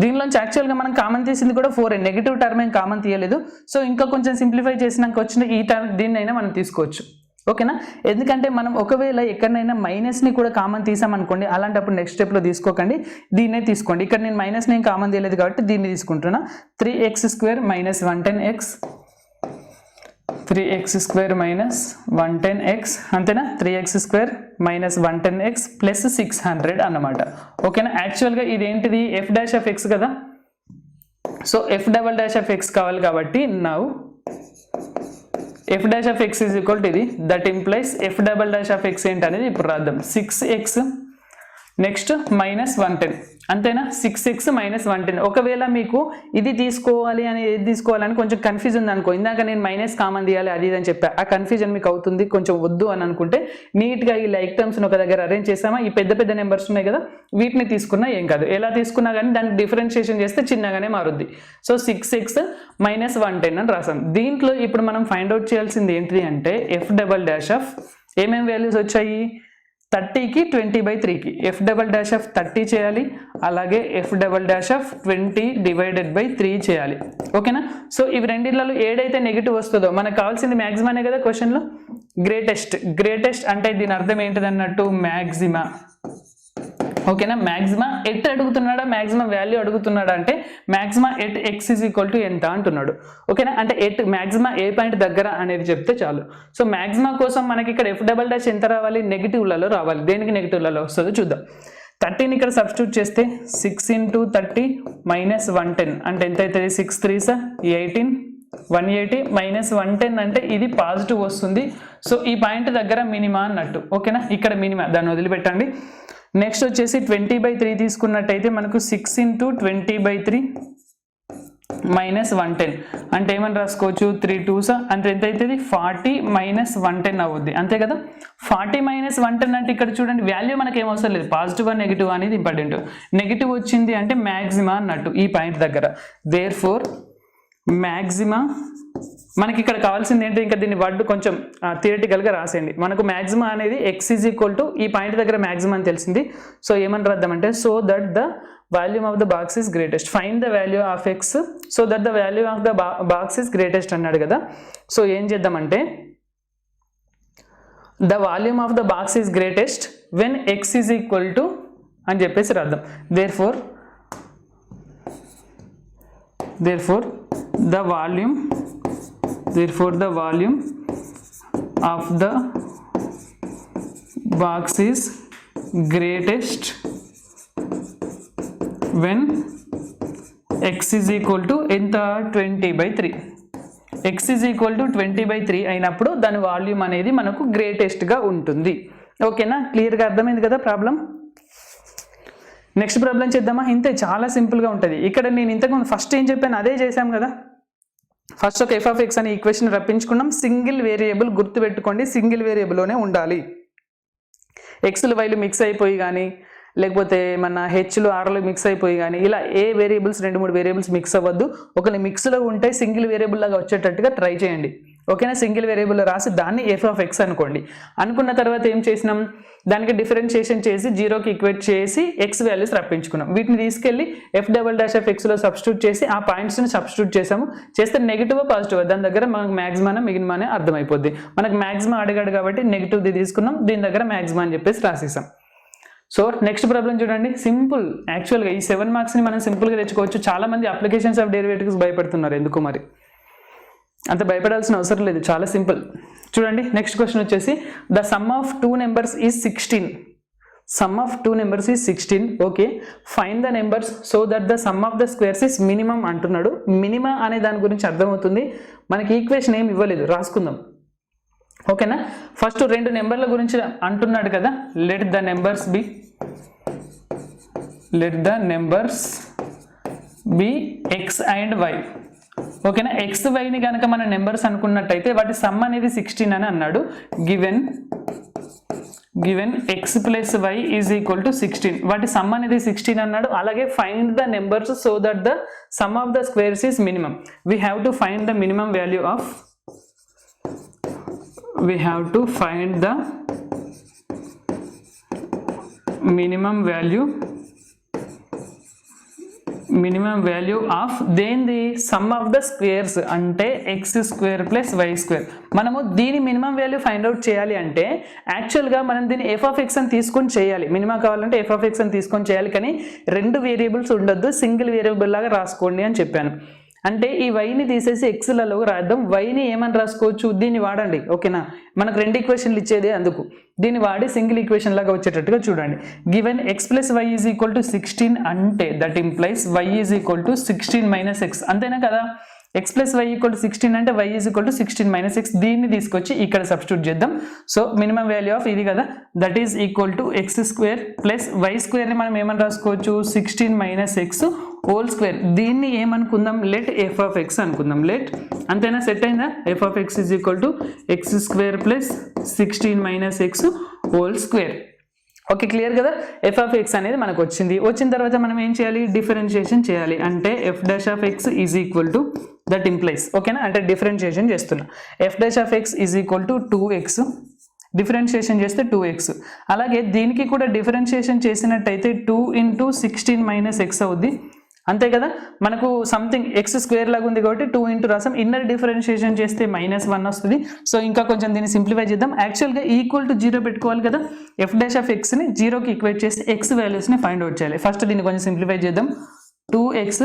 దీనిలోంచి యాక్చువల్గా మనం కామన్ తీసింది కూడా 4, నెగిటివ్ టర్మ్ ఏం కామన్ తీయలేదు. సో ఇంకా కొంచెం సింప్లిఫై చేసినాక వచ్చిన ఈ టర్మ్ దీన్నైనా మనం తీసుకోవచ్చు. ఓకేనా. ఎందుకంటే మనం ఒకవేళ ఎక్కడైనా మైనస్ని కూడా కామన్ తీసామనుకోండి, అలాంటప్పుడు నెక్స్ట్ స్టెప్లో తీసుకోకండి, దీన్నే తీసుకోండి. ఇక్కడ నేను మైనస్ని ఏం కామన్ తీయలేదు కాబట్టి దీన్ని తీసుకుంటున్నా. 3x² minus 110x, 3x² minus 110x అంతేనా, 3x² మైనస్ 110x ప్లస్ 600 అన్నమాట. ఓకేనా. యాక్చువల్గా ఇదేంటిది, f'(x) కదా. సో f'(x) కావాలి కాబట్టి now f'(x) is equal to ఇది, దట్ ఇంప్లైస్ f'(x) ఏంటి అనేది ఇప్పుడు రాద్దాం. 6x నెక్స్ట్ మైనస్ 110 అంతేనా 6x మైనస్ 110. ఒకవేళ మీకు ఇది తీసుకోవాలి అని ఏది తీసుకోవాలని కొంచెం కన్ఫ్యూజన్ ఉంది అనుకో, ఇందాక నేను మైనస్ కామన్ తీయాలి అది అని చెప్పా, ఆ కన్ఫ్యూజన్ మీకు అవుతుంది కొంచెం వద్దు అని అనుకుంటే నీట్గా ఈ లైక్ టర్మ్స్ని ఒక దగ్గర అరేంజ్ చేసామా, ఈ పెద్ద పెద్ద నెంబర్స్ ఉన్నాయి కదా వీటిని తీసుకున్నా ఏం కాదు, ఎలా తీసుకున్నా కానీ దాన్ని డిఫరెన్షియేషన్ చేస్తే చిన్నగానే మారుద్ది. సో 6x మైనస్ 110 అని రాసాం. దీంట్లో ఇప్పుడు మనం ఫైండ్ అవుట్ చేయాల్సింది ఏంటిది అంటే ఎఫ్ డబల్ డాష్ ఆఫ్ ఏమేమి వాల్యూస్ వచ్చాయి, 30కి 20/3కి ఎఫ్ డబల్ డాష్ ఆఫ్ 30 చేయాలి, అలాగే ఎఫ్ డబల్ డాష్ ఆఫ్ 20/3 చేయాలి. ఓకేనా. సో ఇవి రెండిట్లలో ఏదైతే నెగిటివ్ వస్తుందో మనకు కావాల్సింది మ్యాక్సిమానే కదా క్వశ్చన్లో. గ్రేటెస్ట్ అంటే దీని అర్థం ఏంటిది అన్నట్టు మ్యాక్సిమా. ఓకేనా. మ్యాక్సిమా ఎట్ అడుగుతున్నాడా, మ్యాక్సిమం వాల్యూ అడుగుతున్నాడా అంటే మ్యాక్సిమా at x is equal to ఎంత అంటున్నాడు. ఓకేనా. అంటే ఎట్ మ్యాక్సిమా ఏ పాయింట్ దగ్గర అనేది చెప్తే చాలు. సో మ్యాక్సిమా కోసం మనకి ఇక్కడ ఎఫ్ డబల్ డాష్ ఎంత రావాలి, నెగిటివ్లలో రావాలి. దేనికి నెగిటివ్లలో వస్తుందో చూద్దాం. 30ని ఇక్కడ సబ్స్టిట్యూట్ చేస్తే 6 × 30 మైనస్ 110 అంటే ఎంత అవుతుంది, 6 3s 18 180 మైనస్ 110 అంటే ఇది పాజిటివ్ వస్తుంది. సో ఈ పాయింట్ దగ్గర మినిమా అన్నట్టు. ఓకేనా. ఇక్కడ మినిమా, దాన్ని వదిలిపెట్టండి. నెక్స్ట్ వచ్చేసి 20/3 తీసుకున్నట్టయితే మనకు 6 × 20/3 మైనస్ 110 అంటే ఏమని రాసుకోవచ్చు, 3 2s అంటే ఎంత అవుతుంది 40 మైనస్ 110 అవుద్ది. అంతే కదా. 40 మైనస్ 110 అంటే ఇక్కడ చూడండి వాల్యూ మనకి ఏం అవసరం లేదు, పాజిటివ్ ఆ నెగిటివ్ అనేది ఇంపార్టెంట్. నెగిటివ్ వచ్చింది అంటే మ్యాక్సిమా అన్నట్టు ఈ పాయింట్ దగ్గర. దేర్ ఫోర్ మ్యాక్సిమా మనకి ఇక్కడ కావాల్సింది ఏంటి, ఇంకా దీన్ని వర్డ్ కొంచెం థియరిటికల్గా రాసేయండి. మనకు మ్యాక్సిమా అనేది ఎక్స్ ఈజ్ ఈక్వల్ టు ఈ పాయింట్ దగ్గర మ్యాక్సిమా అని తెలిసింది. సో ఏమని రాద్దామంటే so that the volume of the box is greatest, find the value of x so that the value of the box is greatest అన్నాడు కదా. సో ఏం చేద్దామంటే the volume of the box is greatest when x is equal to అని చెప్పేసి రాద్దాం. Therefore the volume of the box is greatest when x is equal to ఎంత 20/3. x is equal to 20/3 అయినప్పుడు దాని వాల్యూమ్ అనేది మనకు గ్రేటెస్ట్గా ఉంటుంది. ఓకేనా. క్లియర్గా అర్థమైంది కదా ప్రాబ్లం. నెక్స్ట్ ప్రాబ్లం చేద్దామా. ఇంతే, చాలా సింపుల్గా ఉంటుంది. ఇక్కడ నేను ఇంతకుముందు ఫస్ట్ ఏం చెప్పాను అదే చేశాం కదా. ఫస్ట్ ఒక ఎఫ్ ఆఫ్ ఎక్స్ అనే ఈక్వేషన్ రప్పించుకున్నాం. సింగిల్ వేరియబుల్ గుర్తుపెట్టుకోండి, సింగిల్ వేరియబుల్లోనే ఉండాలి. ఎక్స్లు వైలు మిక్స్ అయిపోయి కానీ లేకపోతే మన హెచ్లు ఆర్లు మిక్స్ అయిపోయి కానీ ఇలా ఏ వేరియబుల్స్ 2-3 వేరియబుల్స్ మిక్స్ అవ్వద్దు. ఒకవేళ మిక్స్లో ఉంటే సింగిల్ వేరియబుల్ లాగా వచ్చేటట్టుగా ట్రై చేయండి. ఓకేనా. సింగిల్ వేరియబుల్ రాసి దాన్ని ఎఫ్ ఆఫ్ ఎక్స్ అనుకోండి. అనుకున్న తర్వాత ఏం చేసినాం, దానికి డిఫరెన్షియేషన్ చేసి 0కి ఈక్వేట్ చేసి ఎక్స్ వాల్యూస్ రప్పించుకున్నాం. వీటిని తీసుకెళ్ళి ఎఫ్ డబల్ డాష్ ఆఫ్ ఎక్స్లో సబ్స్టిట్యూట్ చేసి ఆ పాయింట్స్ని సబ్స్టిట్యూట్ చేసాము. చేస్తే నెగిటివ్ పాజిటివ్ దాని దగ్గర మనకు మ్యాక్సిమానే మిగిలిమానే అర్థమైపోద్ది. మనకు మ్యాక్సిమం అడిగాడు కాబట్టి నెగిటివ్ది తీసుకున్నాం, దీని దగ్గర మ్యాక్సిమం అని చెప్పేసి రాసేసాం. సో నెక్స్ట్ ప్రాబ్లం చూడండి. సింపుల్. యాక్చువల్గా ఈ 7 మార్క్స్ని మనం సింపుల్గా తెచ్చుకోవచ్చు. చాలామంది అప్లికేషన్స్ ఆఫ్ డెరివేటివ్స్ భయపడుతున్నారు, ఎందుకు మరి అంత భయపడాల్సిన అవసరం లేదు, చాలా సింపుల్. చూడండి నెక్స్ట్ క్వశ్చన్ వచ్చేసి the sum of 2 numbers is 16. Some of 2 numbers is 16. Okay. Find the numbers so that the sum of the squares is minimum అంటున్నాడు. మినిమం అనే దాని గురించి అర్థమవుతుంది. మనకి ఈక్వేషన్ ఏమి ఇవ్వలేదు, రాసుకుందాం. ఓకేనా. ఫస్ట్ 2 నెంబర్ల గురించి అంటున్నాడు కదా. Let the numbers be x and y. ఓకేనా. ఎక్స్ వైని కనుక మన నెంబర్స్ అనుకున్నట్టయితే వాటి సమ్ అనేది 16 అని అన్నాడు. Given x plus y is equal to 16. వాటి సమ్ అనేది 16 అన్నాడు. అలాగే find the numbers so that the sum of the squares is minimum. We have to find the minimum value of minimum value of then the sum of the squares అంటే x² + y². మనము దీని మినిమం వాల్యూ ఫైండ్ అవుట్ చేయాలి అంటే యాక్చువల్గా మనం దీన్ని ఎఫ్ ఆఫ్ ఎక్స్ అని తీసుకొని చేయాలి. మినిమం కావాలంటే ఎఫ్ ఆఫ్ ఎక్స్ అని తీసుకొని చేయాలి, కానీ 2 వేరియబుల్స్ ఉండొద్దు, సింగిల్ వేరియబుల్ లాగా రాసుకోండి అని చెప్పాను. అంటే ఈ వైని తీసేసి ఎక్స్లలో రాద్దాం. వైని ఏమని రాసుకోవచ్చు, దీన్ని వాడండి. ఓకేనా. మనకు 2 ఈక్వేషన్లు ఇచ్చేదే అందుకు. దీన్ని వాడి సింగిల్ ఈక్వేషన్ లాగా వచ్చేటట్టుగా చూడండి. Given x plus y is equal to 16 అంటే that implies y is equal to 16 - x. అంతేనా కదా. x plus y equal to 16 అంటే y is equal to 16 minus x, దీన్ని తీసుకొచ్చి ఇక్కడ సబ్స్టిట్యూట్ చేద్దాం. సో మినిమం వాల్యూ ఆఫ్ ఇది కదా, that is equal to x square plus y స్క్వేర్ని మనం ఏమని రాసుకోవచ్చు, 16 మైనస్ ఎక్స్ హోల్ స్క్వేర్. దీన్ని ఏమనుకుందాం, లెట్ ఎఫ్ ఆఫ్ ఎక్స్ అనుకుందాం. లెట్ అంతేనా, సెట్ అయిందా, f of x is equal to x square plus 16 minus x whole square. Okay, clear కదా. ఎఫ్ ఆఫ్ ఎక్స్ అనేది మనకు వచ్చింది. వచ్చిన తర్వాత మనం ఏం చేయాలి, డిఫరెన్షియేషన్ చేయాలి. అంటే F dash of x is equal to that implies, ఓకేనా, అంటే డిఫరెన్షియేషన్ చేస్తున్నా. F dash of x is equal to 2x, differentiation చేస్తే 2x. అలాగే దీనికి కూడా డిఫరెన్షియేషన్ చేసినట్టయితే 2 ఇంటూ 16 మైనస్ ఎక్స్ అవుద్ది, అంతే కదా. మనకు సంథింగ్ ఎక్స్ స్క్వేర్ లాగా ఉంది కాబట్టి 2 ఇంటూ రాసాం. ఇన్నర్ డిఫరెన్షియేషన్ చేస్తే -1 వస్తుంది. సో ఇంకా కొంచెం దీన్ని సింప్లిఫై చేద్దాం. యాక్చువల్గా ఈక్వల్ టు 0 పెట్టుకోవాలి కదా. ఎఫ్ డాష్ ఆఫ్ ఎక్స్ని 0కి ఈక్వేట్ చేసి ఎక్స్ వాల్యూస్ని ఫైండ్ అవుట్ చేయాలి. ఫస్ట్ దీన్ని కొంచెం సింప్లిఫై చేద్దాం. 2x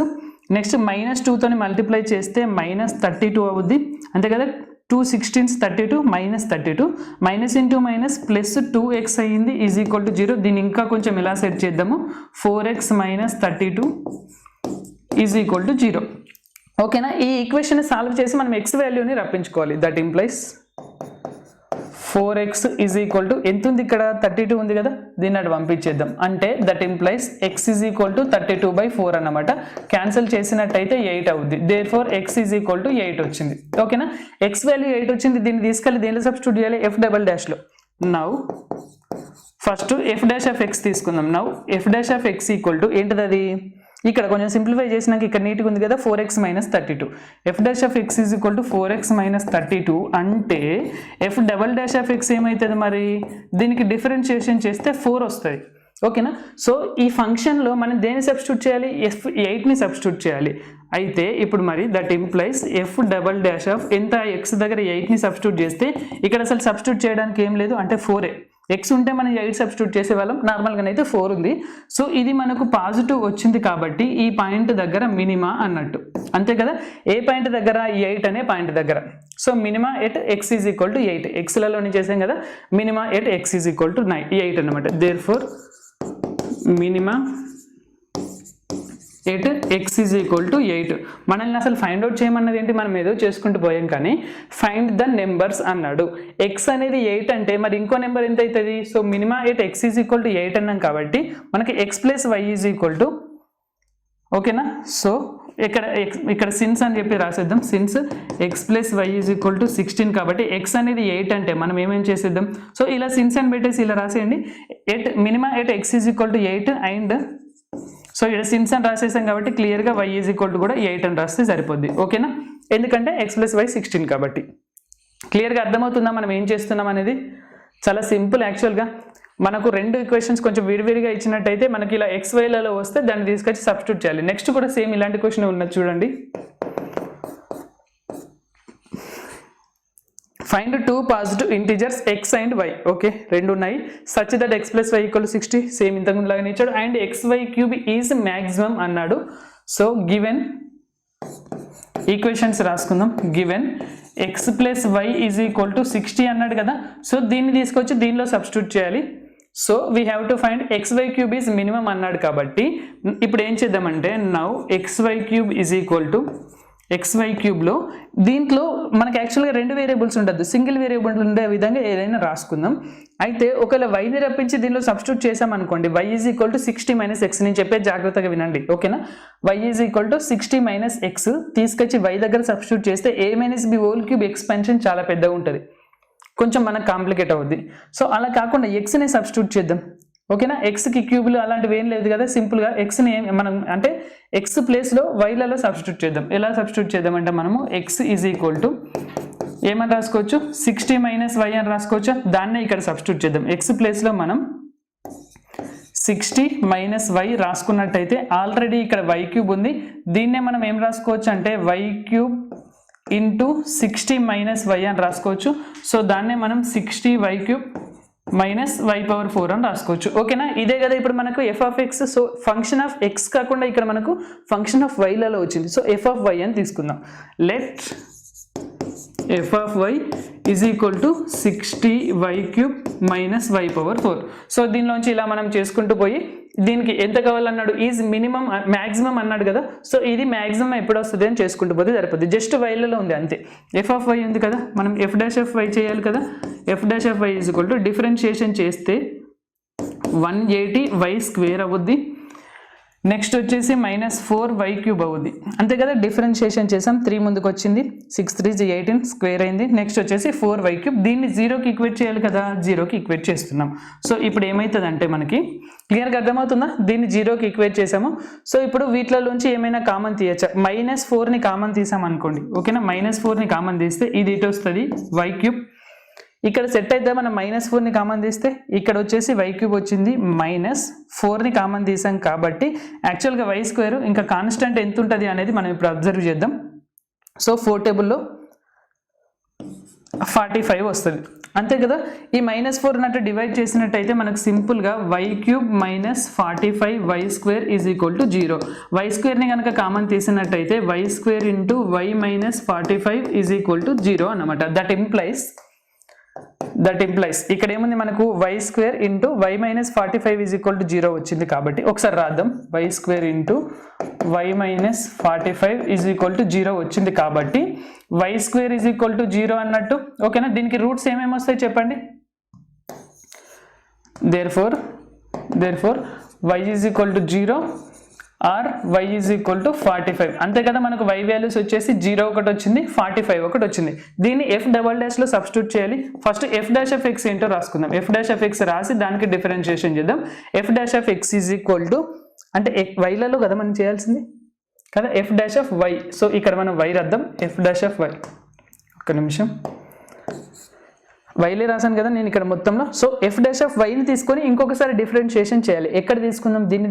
నెక్స్ట్ -2తో మల్టిప్లై చేస్తే -32 అవుద్ది, అంతే కదా. 2 16 32 -32 minus into minus plus 2x అయ్యింది ఈజ్ ఈక్వల్ టు 0. దీన్ని ఇంకా కొంచెం ఎలా సెట్ చేద్దాము, 4x minus 32 is equal to 0. ఓకేనా, ఈ ఈక్వేషన్ సాల్వ్ చేసి మనం ఎక్స్ వాల్యూని రప్పించుకోవాలి. That implies 4x is equal to ఎంత ఉంది ఇక్కడ, 32 ఉంది కదా, దీన్ని అటు పంపించేద్దాం. అంటే that implies x is equal to 32/4 అన్నమాట. క్యాన్సిల్ చేసినట్టయితే 8 అవుద్ది. Therefore x is equal to 8 వచ్చింది. ఓకేనా, x వాల్యూ 8 వచ్చింది. దీన్ని తీసుకెళ్ళి దేనిలో సబ్స్టిట్యూట్ చేయాలి, ఎఫ్ డబల్ డాష్లో. Now first F dash of x తీసుకుందాం. Now f dash of x equal to ఏంటిది, అది ఇక్కడ కొంచెం సింప్లిఫై చేసినాక ఇక్కడ నీట్గా ఉంది కదా, 4x minus 32. F dash of x is equal to 4x minus 32 అంటే F double dash of X ఏమవుతుంది మరి, దీనికి డిఫరెన్షియేషన్ చేస్తే 4 వస్తుంది. ఓకేనా, సో ఈ ఫంక్షన్లో మనం దేన్ని సబ్స్టిట్యూట్ చేయాలి, F8ని సబ్స్టిట్యూట్ చేయాలి. అయితే ఇప్పుడు మరి that implies F double dash of ఎంత, ఎక్స్ దగ్గర 8ని సబ్స్టిట్యూట్ చేస్తే ఇక్కడ అసలు సబ్స్టిట్యూట్ చేయడానికి ఏం లేదు, అంటే 4ఏ. ఎక్స్ ఉంటే మనం 8 సబ్స్టిట్యూట్ చేసేవాళ్ళం, నార్మల్గానైతే 4 ఉంది. సో ఇది మనకు పాజిటివ్ వచ్చింది కాబట్టి ఈ పాయింట్ దగ్గర మినిమా అన్నట్టు, అంతే కదా. ఏ పాయింట్ దగ్గర, 8 అనే పాయింట్ దగ్గర. So minima at x is equal to 8, ఎక్స్లలోని చేసాం కదా, minima at x is equal to 8 అనమాట. Therefore minima at x is equal to 8. మనల్ని అసలు ఫైండ్ అవుట్ చేయమన్నది ఏంటి, మనం ఏదో చేసుకుంటూ పోయాం కానీ ఫైండ్ ద నెంబర్స్ అన్నాడు. ఎక్స్ అనేది 8 అంటే మరి ఇంకో నెంబర్ ఎంత అవుతుంది, so minima at x is equal to 8 అన్నాం కాబట్టి మనకి x plus y is equal to, ఓకేనా. సో ఇక్కడ సిన్స్ అని చెప్పి రాసేద్దాం. Since x plus y is equal to 16 కాబట్టి ఎక్స్ అనేది 8 అంటే మనం ఏమేం చేసేద్దాం, సో ఇలా సిన్స్ అని పెట్టేసి ఇలా రాసేయండి. At minima at x is equal to 8 and so ఇక్కడ సిన్స్ అని రాసేసాం కాబట్టి క్లియర్గా y ఈజ్ ఈక్వల్ టు కూడా 8 అని రాస్తే సరిపోద్ది. ఓకేనా, ఎందుకంటే ఎక్స్ ప్లస్ వై 16 కాబట్టి. క్లియర్గా అర్థమవుతుందా మనం ఏం చేస్తున్నాం అనేది, చాలా సింపుల్. యాక్చువల్గా మనకు 2 ఈక్వేషన్స్ కొంచెం విడివిడిగా ఇచ్చినట్టయితే మనకి ఇలా ఎక్స్ వైలలో వస్తే దాన్ని తీసుకొచ్చి సబ్స్టిట్యూట్ చేయాలి. నెక్స్ట్ కూడా సేమ్ ఇలాంటి క్వశ్చన్ ఉన్నది చూడండి. Find 2 positive integers x and y. Okay, 2 ఉన్నాయి. Such that x plus y equal to 60, same ఇంతకుముందు లాగానే ఇచ్చాడు. And xy cube is maximum అన్నాడు. సో గివెన్ ఈక్వేషన్స్ రాసుకుందాం. Given x plus y is equal to 60 అన్నాడు కదా, సో దీన్ని తీసుకొచ్చి దీనిలో సబ్స్టిట్యూట్ చేయాలి. So we have to find xy cube is minimum అన్నాడు కాబట్టి ఇప్పుడు ఏం చేద్దామంటే, now xy cube is equal to xy క్యూబ్లో దీంట్లో మనకి యాక్చువల్గా 2 వేరియబుల్స్ ఉండదు, సింగిల్ వేరియబుల్ ఉండే విధంగా ఏదైనా రాసుకుందాం. అయితే ఒకవేళ వైని రప్పించి దీనిలో సబ్స్టిట్యూట్ చేసామనుకోండి, y is equal to 60 minus x. నేను చెప్పేది జాగ్రత్తగా వినండి, ఓకేనా. y is equal to 60 minus x తీసుకొచ్చి y దగ్గర సబ్స్టిట్యూట్ చేస్తే a minus b whole cube expansion చాలా పెద్దగా ఉంటుంది, కొంచెం మనకు కాంప్లికేట్ అవుద్ది. సో అలా కాకుండా ఎక్స్ని సబ్స్టిట్యూట్ చేద్దాం. ఓకేనా, ఎక్స్కి క్యూబ్లు అలాంటివి ఏం లేదు కదా, సింపుల్గా ఎక్స్ని మనం అంటే ఎక్స్ ప్లేస్లో వైలలో సబ్స్టిట్యూట్ చేద్దాం. ఎలా సబ్స్టిట్యూట్ చేద్దాం అంటే మనము ఎక్స్ ఈజ్ ఈక్వల్ టు ఏమని రాసుకోవచ్చు, 60 మైనస్ వై అని రాసుకోవచ్చు. దాన్నే ఇక్కడ సబ్స్టిట్యూట్ చేద్దాం. ఎక్స్ ప్లేస్లో మనం 60 మైనస్ వై రాసుకున్నట్టయితే ఆల్రెడీ ఇక్కడ వై క్యూబ్ ఉంది. దీన్నే మనం ఏం రాసుకోవచ్చు అంటే y cube into 60 minus y అని రాసుకోవచ్చు. సో దాన్నే మనం 60 y cube minus y power 4 అని రాసుకోవచ్చు. ఓకేనా, ఇదే కదా ఇప్పుడు మనకు f of x. So function of x కాకుండా ఇక్కడ మనకు ఫంక్షన్ ఆఫ్ వైలలో వచ్చింది. సో ఎఫ్ ఆఫ్ వై అని తీసుకుందాం. Let F of y is equal to 60y³ minus y power 4. So దీనిలోంచి ఇలా మనం చేసుకుంటూ పోయి దీనికి ఎంత కావాలన్నాడు, ఈజ్ మినిమం మ్యాక్సిమం అన్నాడు కదా. సో ఇది మ్యాక్సిమం ఎప్పుడు వస్తుంది అని చేసుకుంటూ పోతే సరిపోతుంది. జస్ట్ వైలలో ఉంది అంతే. ఎఫ్ ఆఫ్ వై ఉంది కదా, మనం ఎఫ్ డాష్ ఆఫ్ వై చేయాలి కదా. F dash of y is equal to differentiation చేస్తే 180y² అవుద్ది. నెక్స్ట్ వచ్చేసి -4y³ అవుద్ది అంతే కదా. డిఫరెన్షియేషన్ చేసాం, 3 ముందుకు వచ్చింది, 6 3 18 స్క్వేర్ అయింది. నెక్స్ట్ వచ్చేసి 4y³. దీన్ని 0కి ఈక్వేట్ చేయాలి కదా, 0కి ఈక్వేట్ చేస్తున్నాం. సో ఇప్పుడు ఏమవుతుంది అంటే మనకి క్లియర్గా అర్థమవుతుందా, దీన్ని 0కి ఈక్వేట్ చేసాము. సో ఇప్పుడు వీటిలోంచి ఏమైనా కామన్ తీయచ్చా, -4ని కామన్ తీసాం అనుకోండి, ఓకేనా. -4ని కామన్ తీస్తే ఇది ఇటు వస్తుంది y³. ఇక్కడ సెట్ అయితే మనం -4ని కామన్ తీస్తే ఇక్కడ వచ్చేసి y³ వచ్చింది, -4ని కామన్ తీసాం కాబట్టి యాక్చువల్గా y² ఇంకా కాన్స్టెంట్ ఎంత ఉంటుంది అనేది మనం ఇప్పుడు అబ్జర్వ్ చేద్దాం. సో 4 టేబుల్లో 45 వస్తుంది అంతే కదా. ఈ -4 నట్టు డివైడ్ చేసినట్టయితే మనకు సింపుల్గా y³ -45y² is equal to 0. y²ని కనుక కామన్ తీసినట్టయితే y² into y -45 is equal to 0 అన్నమాట. దట్ ఇంప్లైస్ ఇక్కడ ఏముంది మనకు y² into y -45 is equal to 0 వచ్చింది కాబట్టి ఒకసారి రాద్దాం. y² into y -45 is equal to 0 వచ్చింది కాబట్టి y² ఈజ్ ఈక్వల్ టు 0 అన్నట్టు, ఓకేనా. దీనికి రూట్స్ ఏమేమి వస్తాయి చెప్పండి. Therefore y is equal to 0 or y is equal to 45 అంతే కదా. మనకు y వాల్యూస్ వచ్చేసి 0 ఒకటి వచ్చింది, 45 ఒకటి వచ్చింది. దీన్ని f'' సబ్స్టిట్యూట్ చేయాలి. ఫస్ట్ f'(x) ఏంటో రాసుకుందాం. f'(x) రాసి దానికి డిఫరెన్షియేషన్ చేద్దాం. f'(x) ఈజ్ ఈక్వల్ టు అంటే వైలలో కదా మనం చేయాల్సింది కదా, f'(y). సో ఇక్కడ మనం y రాద్దాం, f'(y). ఒక్క నిమిషం, వైలే రాశాను కదా నేను ఇక్కడ మొత్తంలో. సో f'(y)ని తీసుకొని ఇంకొకసారి డిఫరెన్షియేషన్ చేయాలి. ఎక్కడ తీసుకుందాం, దీన్ని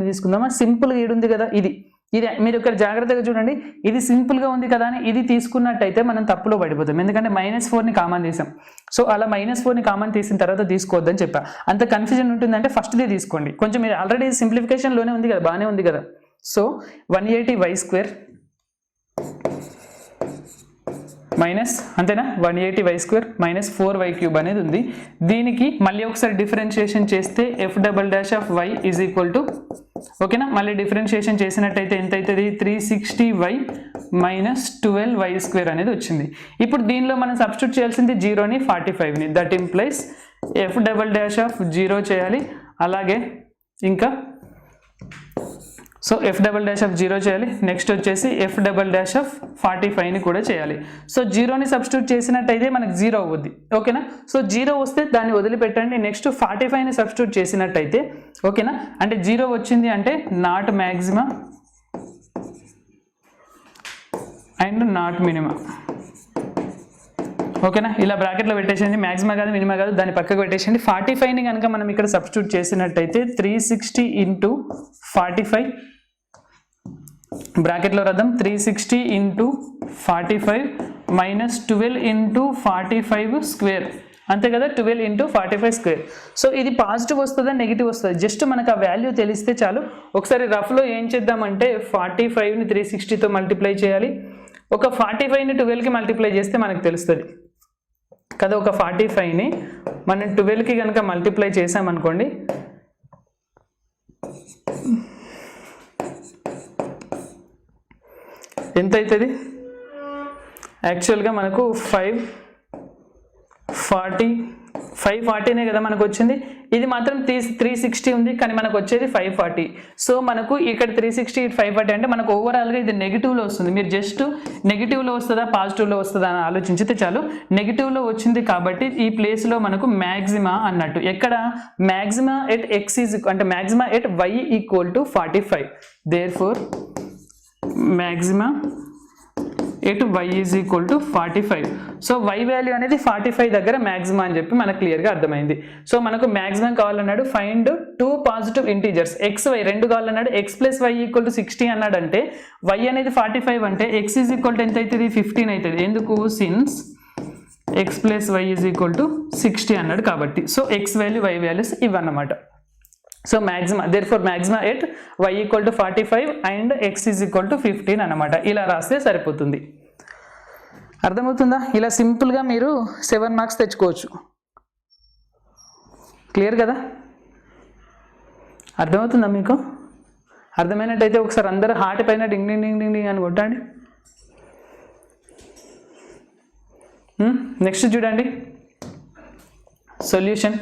తీసుకుందామా, సింపుల్గా ఈడుంది కదా ఇది మీరు ఇక్కడ జాగ్రత్తగా చూడండి. ఇది సింపుల్గా ఉంది కదా అని ఇది తీసుకున్నట్టయితే మనం తప్పులో పడిపోతాం, ఎందుకంటే -4ని కామన్ తీసాం. సో అలా -4ని కామన్ తీసిన తర్వాత తీసుకోవద్దని చెప్పా. అంత కన్ఫ్యూజన్ ఉంటుందంటే ఫస్ట్దే తీసుకోండి. కొంచెం మీరు ఆల్రెడీ సింప్లిఫికేషన్లోనే ఉంది కదా, బాగానే ఉంది కదా. సో 180y² మైనస్ అంతేనా, 180y² -4y³ అనేది ఉంది. దీనికి మళ్ళీ ఒకసారి డిఫరెన్షియేషన్ చేస్తే f'(y) ఈజ్ ఈక్వల్ టు, ఓకేనా. మళ్ళీ డిఫరెన్షియేషన్ చేసినట్టయితే ఎంత అవుతుంది, 360y -12y² అనేది వచ్చింది. ఇప్పుడు దీనిలో మనం సబ్స్టిట్యూట్ చేయాల్సింది 0ని 45ని. దట్ ఇంప్లైస్ f'(0) చేయాలి. అలాగే ఇంకా సో f'(0) చేయాలి. నెక్స్ట్ వచ్చేసి f'(45)ని కూడా చేయాలి. సో 0ని సబ్స్టిట్యూట్ చేసినట్టయితే మనకు 0 అవుద్ది, ఓకేనా. సో 0 వస్తే దాన్ని వదిలిపెట్టండి. నెక్స్ట్ 45ని సబ్స్టిట్యూట్ చేసినట్టయితే, ఓకేనా, అంటే 0 వచ్చింది అంటే నాట్ మ్యాక్సిమా అండ్ నాట్ మినిమా, ఓకేనా. ఇలా బ్రాకెట్లో పెట్టేసింది, మ్యాక్సిమా కాదు మినిమా కాదు, దాన్ని పక్కకు పెట్టేసింది. 45ని కనుక మనం ఇక్కడ సబ్స్టిట్యూట్ చేసినట్టయితే 360 ఇంటూ 45 బ్రాకెట్లో రాద్దాం. 360 ఇంటూ 45 -12 ఇంటూ 45² అంతే కదా, 12 ఇంటూ 45². సో ఇది పాజిటివ్ వస్తుందా నెగిటివ్ వస్తుంది, జస్ట్ మనకు ఆ వాల్యూ తెలిస్తే చాలు. ఒకసారి రఫ్లో ఏం చేద్దామంటే 45ని 360తో మల్టిప్లై చేయాలి. ఒక 45ని 12కి మల్టిప్లై చేస్తే మనకు తెలుస్తుంది కదా. ఒక 45ని మనం 12కి కనుక మల్టిప్లై చేసామనుకోండి, ఎంత అవుతుంది యాక్చువల్గా మనకు 540నే కదా మనకు వచ్చింది. ఇది మాత్రం 360 ఉంది కానీ మనకు వచ్చేది 540. సో మనకు ఇక్కడ 360 540 అంటే మనకు ఓవరాల్గా ఇది నెగిటివ్లో వస్తుంది. మీరు జస్ట్ నెగిటివ్లో వస్తుందా పాజిటివ్లో వస్తుందా అని ఆలోచించితే చాలు. నెగిటివ్లో వచ్చింది కాబట్టి ఈ ప్లేస్లో మనకు మ్యాక్సిమా అన్నట్టు. ఎక్కడ మ్యాక్సిమా ఎట్ x ఈజ్ అంటే మ్యాక్సిమా at y equal to 45. Therefore maxima at y is equal to 45. So y value అనేది 45 దగ్గర మ్యాక్సిమా అని చెప్పి మనకు క్లియర్గా అర్థమైంది. సో మనకు మ్యాక్సిమం కావాలన్నాడు, find 2 positive integers x y రెండు కావాలన్నాడు. x + y ఈక్వల్ టు 60 అన్నాడు అంటే y అనేది 45 అంటే x ఈజ్ ఈక్వల్ టు ఎంత అవుతుంది, 15 అవుతుంది. ఎందుకు, since x + y is equal to 60 అన్నాడు కాబట్టి. So x value y values ఇవన్నమాట. So maxima therefore maxima at y equal to 45 and x is equal to 15 అన్నమాట. ఇలా రాస్తే సరిపోతుంది. అర్థమవుతుందా? ఇలా సింపుల్గా మీరు 7 మార్క్స్ తెచ్చుకోవచ్చు. క్లియర్ కదా? అర్థమవుతుందా మీకు? అర్థమైనట్టయితే ఒకసారి అందరూ హార్ట్ పైన డింగ్ డింగ్ డింగ్ డింగ్ డింగ్ అని కొట్టండి. నెక్స్ట్ చూడండి, సొల్యూషన్.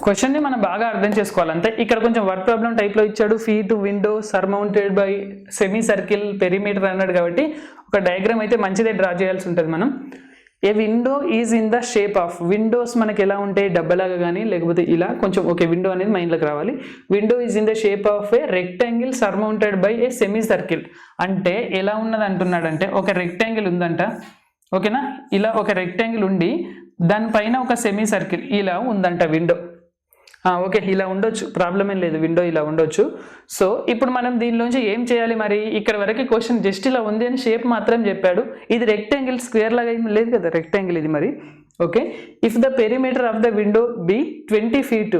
క్వశ్చన్ని మనం బాగా అర్థం చేసుకోవాలి అంతే. ఇక్కడ కొంచెం వర్డ్ ప్రాబ్లం టైప్లో ఇచ్చాడు. Feet window surmounted by semi circle perimeter అన్నాడు కాబట్టి ఒక డయాగ్రామ్ అయితే మంచిదే డ్రా చేయాల్సి ఉంటుంది మనం. A window is in the shape of, windows మనకి ఎలా ఉంటాయి, డబ్బలాగా కానీ లేకపోతే ఇలా కొంచెం ఓకే విండో అనేది మైండ్లోకి రావాలి. Window is in the shape of a rectangle surmounted by A semi circle. అంటే ఎలా ఉన్నది అంటున్నాడంటే ఒక రెక్టాంగిల్ ఉందంట, ఓకేనా, ఇలా ఒక రెక్టాంగిల్ ఉండి దానిపైన ఒక సెమీ సర్కిల్ ఇలా ఉందంట విండో. ఓకే, ఇలా ఉండొచ్చు, ప్రాబ్లం ఏం లేదు, విండో ఇలా ఉండొచ్చు. సో ఇప్పుడు మనం దీనిలోంచి ఏం చేయాలి మరి? ఇక్కడ వరకు క్వశ్చన్ జస్ట్ ఇలా ఉంది అని షేప్ మాత్రం చెప్పాడు. ఇది రెక్టాంగిల్, స్క్వేర్ లాగా ఏం లేదు కదా రెక్టాంగిల్ ఇది మరి. Okay, if the perimeter of the window be 20 feet,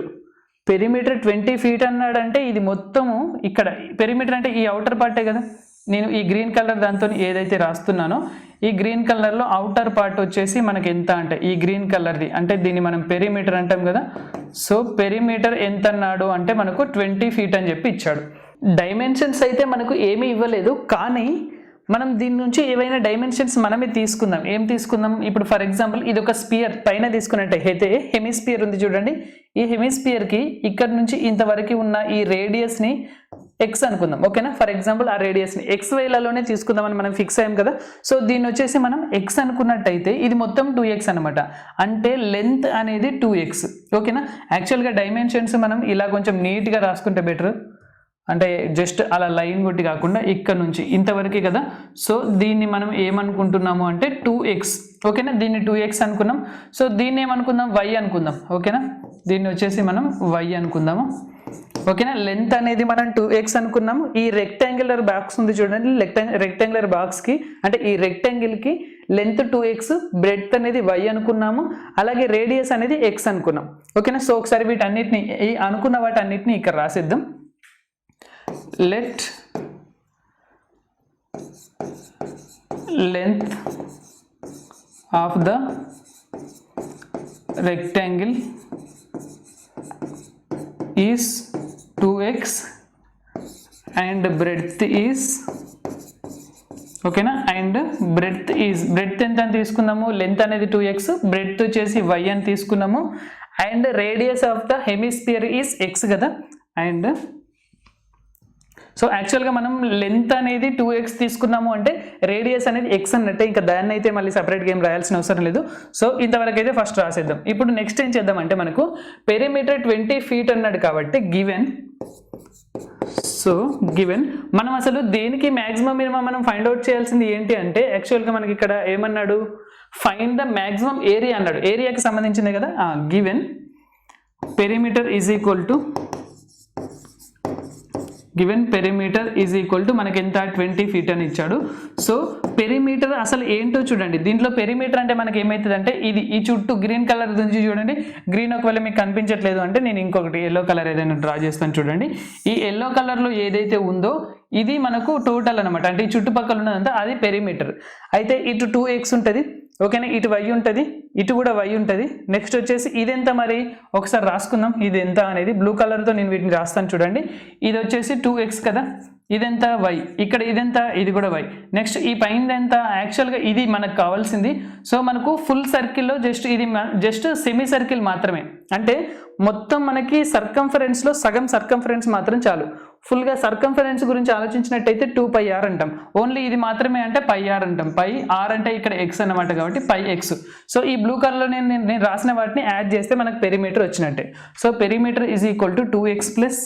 perimeter 20 feet అన్నాడంటే ఇది మొత్తము ఇక్కడ పెరిమీటర్ అంటే ఈ అవుటర్ పార్టే కదా. నేను ఈ గ్రీన్ కలర్ దాంతో ఏదైతే రాస్తున్నానో ఈ గ్రీన్ కలర్లో అవుటర్ పార్ట్ వచ్చేసి మనకి ఎంత అంటే ఈ గ్రీన్ కలర్ది అంటే దీన్ని మనం పెరిమీటర్ అంటాం కదా. సో పెరిమీటర్ ఎంత అన్నాడు అంటే మనకు 20 feet అని చెప్పి ఇచ్చాడు. డైమెన్షన్స్ అయితే మనకు ఏమీ ఇవ్వలేదు, కానీ మనం దీని నుంచి ఏవైనా డైమెన్షన్స్ మనమే తీసుకుందాం. ఏం తీసుకుందాం? ఇప్పుడు ఫర్ ఎగ్జాంపుల్ ఇది ఒక స్పియర్ పైన తీసుకున్నట్టయితే హెమిస్పియర్ ఉంది చూడండి. ఈ హెమిస్పియర్కి ఇక్కడ నుంచి ఇంతవరకు ఉన్న ఈ రేడియస్ని ఎక్స్ అనుకుందాం, ఓకేనా. ఫర్ ఎగ్జాంపుల్ ఆ రేడియస్ని ఎక్స్ వైలలోనే తీసుకుందామని మనం ఫిక్స్ అయ్యాం కదా. సో దీన్ని వచ్చేసి మనం ఎక్స్ అనుకున్నట్టయితే ఇది మొత్తం 2x అనమాట. అంటే లెంత్ అనేది 2x, ఓకేనా. యాక్చువల్గా డైమెన్షన్స్ మనం ఇలా కొంచెం నీట్గా రాసుకుంటే బెటర్, అంటే జస్ట్ అలా లైన్ కొట్టి కాకుండా ఇక్కడ నుంచి ఇంతవరకు కదా. సో దీన్ని మనం ఏమనుకుంటున్నాము అంటే 2x, ఓకేనా. దీన్ని 2x అనుకున్నాం. సో దీన్ని ఏమనుకుందాం? y అనుకుందాం, ఓకేనా. దీన్ని వచ్చేసి మనం y అనుకుందాము, ఓకేనా. లెంత్ అనేది మనం 2x అనుకున్నాము. ఈ రెక్టాంగులర్ బాక్స్ ఉంది చూడండి, రెక్టాంగులర్ బాక్స్కి అంటే ఈ రెక్టాంగిల్కి లెంత్ 2x, బ్రెడ్త్ అనేది y అనుకున్నాము, అలాగే రేడియస్ అనేది x అనుకున్నాం, ఓకేనా. సో ఒకసారి వీటన్నిటిని ఈ అనుకున్న వాటన్నిటిని ఇక్కడ రాసిద్దాం. Let length of the rectangle is 2x and breadth is, ఓకేనా, అండ్ బ్రెడ్త్ ఈజ్, బ్రెడ్త్ ఎంత అని తీసుకున్నాము? లెంత్ అనేది 2x, బ్రెడ్త్ వచ్చేసి y అని తీసుకున్నాము, and radius of the hemisphere is x కదా. అండ్ సో యాక్చువల్గా మనం లెంత్ అనేది 2x తీసుకున్నాము అంటే రేడియస్ అనేది x అన్నట్టే, ఇంకా దాన్ని అయితే మళ్ళీ సపరేట్గా ఏం రాయాల్సిన అవసరం లేదు. సో ఇంతవరకు అయితే ఫస్ట్ రాసేద్దాం. ఇప్పుడు నెక్స్ట్ ఏం చేద్దాం అంటే మనకు పెరిమీటర్ 20 feet అన్నాడు కాబట్టి గివెన్, సో గివెన్ మనం అసలు దేనికి మ్యాక్సిమం మినిమం మనం ఫైండ్ అవుట్ చేయాల్సింది ఏంటి అంటే యాక్చువల్గా మనకి ఇక్కడ ఏమన్నాడు? ఫైండ్ ద మ్యాక్సిమం ఏరియా అన్నాడు, ఏరియాకి సంబంధించిందే కదా. Given perimeter is equal to, given perimeter is equal to మనకి ఎంత 20 feet అని ఇచ్చాడు. సో పెరిమీటర్ అసలు ఏంటో చూడండి. దీంట్లో పెరిమీటర్ అంటే మనకి ఏమవుతుంది అంటే ఇది ఈ చుట్టూ గ్రీన్ కలర్ నుంచి చూడండి, గ్రీన్ ఒకవేళ మీకు కనిపించట్లేదు అంటే నేను ఇంకొకటి ఎల్లో కలర్ ఏదైనా డ్రా చేస్తాను చూడండి. ఈ ఎల్లో కలర్లో ఏదైతే ఉందో ఇది మనకు టోటల్ అనమాట, అంటే ఈ చుట్టుపక్కల ఉన్నదంతా అది పెరిమీటర్. అయితే ఇటు 2x ఉంటుంది, ఓకేనా, ఇటు y ఉంటుంది, ఇటు కూడా y ఉంటుంది. నెక్స్ట్ వచ్చేసి ఇదెంత మరి ఒకసారి రాసుకుందాం, ఇది ఎంత అనేది బ్లూ కలర్తో నేను వీటిని రాస్తాను చూడండి. ఇది వచ్చేసి 2x కదా, ఇదెంత y, ఇక్కడ ఇదెంత, ఇది కూడా y. నెక్స్ట్ ఈ పైన ఎంత? యాక్చువల్గా ఇది మనకు కావాల్సింది. సో మనకు ఫుల్ సర్కిల్లో జస్ట్ సెమీ సర్కిల్ మాత్రమే, అంటే మొత్తం మనకి సర్కంఫరెన్స్లో సగం సర్కంఫరెన్స్ మాత్రం చాలు. ఫుల్గా సర్కంఫరెన్స్ గురించి ఆలోచించినట్టయితే 2πr అంటాం, ఓన్లీ ఇది మాత్రమే అంటే πr అంటాం. πr అంటే ఇక్కడ x అన్నమాట కాబట్టి πx. సో ఈ బ్లూ కలర్లో నేను రాసిన వాటిని యాడ్ చేస్తే మనకు పెరిమీటర్ వచ్చినట్టే. So perimeter is equal to 2x plus